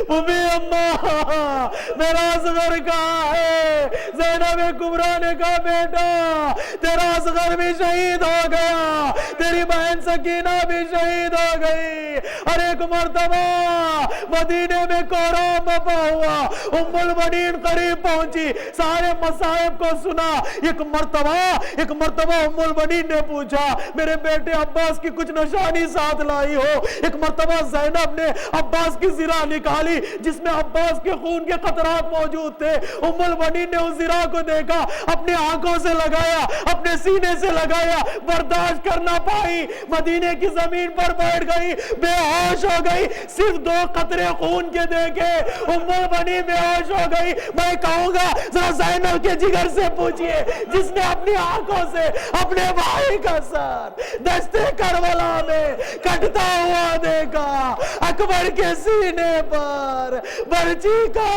پھپھی اماں میرا اصغر کہاں ہے؟ زینب کبریٰ نے کہا، بیٹا تیرا اصغر بھی شہید ہو گیا، تیری بہن سکینہ بھی شہید ہو گئی۔ اور ایک مرتبہ مدینے میں کوہرام بپا ہوا، ام المؤمنین قریب پہنچی، سارے مصائب کو سنا۔ ایک مرتبہ ام المؤمنین نے پوچھا، میرے بیٹے عباس کی کچھ نشانی ساتھ لائی ہو؟ ایک مرتبہ زینب نے عباس کی زرہ نکالی جس میں عباس کے خون کے قطرات موجود تھے۔ ام المؤمنین نے اس زرہ کو دیکھا، اپنے آنکھوں سے لگایا، اپنے سینے سے لگایا، برداشت کر نہ پائی، مدینے کی زمین پر بیٹھ گئی، بے ہوش ہو گئی، صرف 2 قطرے خون کے دیکھے ام المؤمنین بے ہوش ہو گئی۔ میں کہوں گا ذرا زینب کے جگر سے پوچھئے، جس نے اپنی آنکھوں سے اپنے بھائی کا سر دشتے کربلا میں کٹتا ہوا دیکھا، اکبر کے سینے پر برچی کا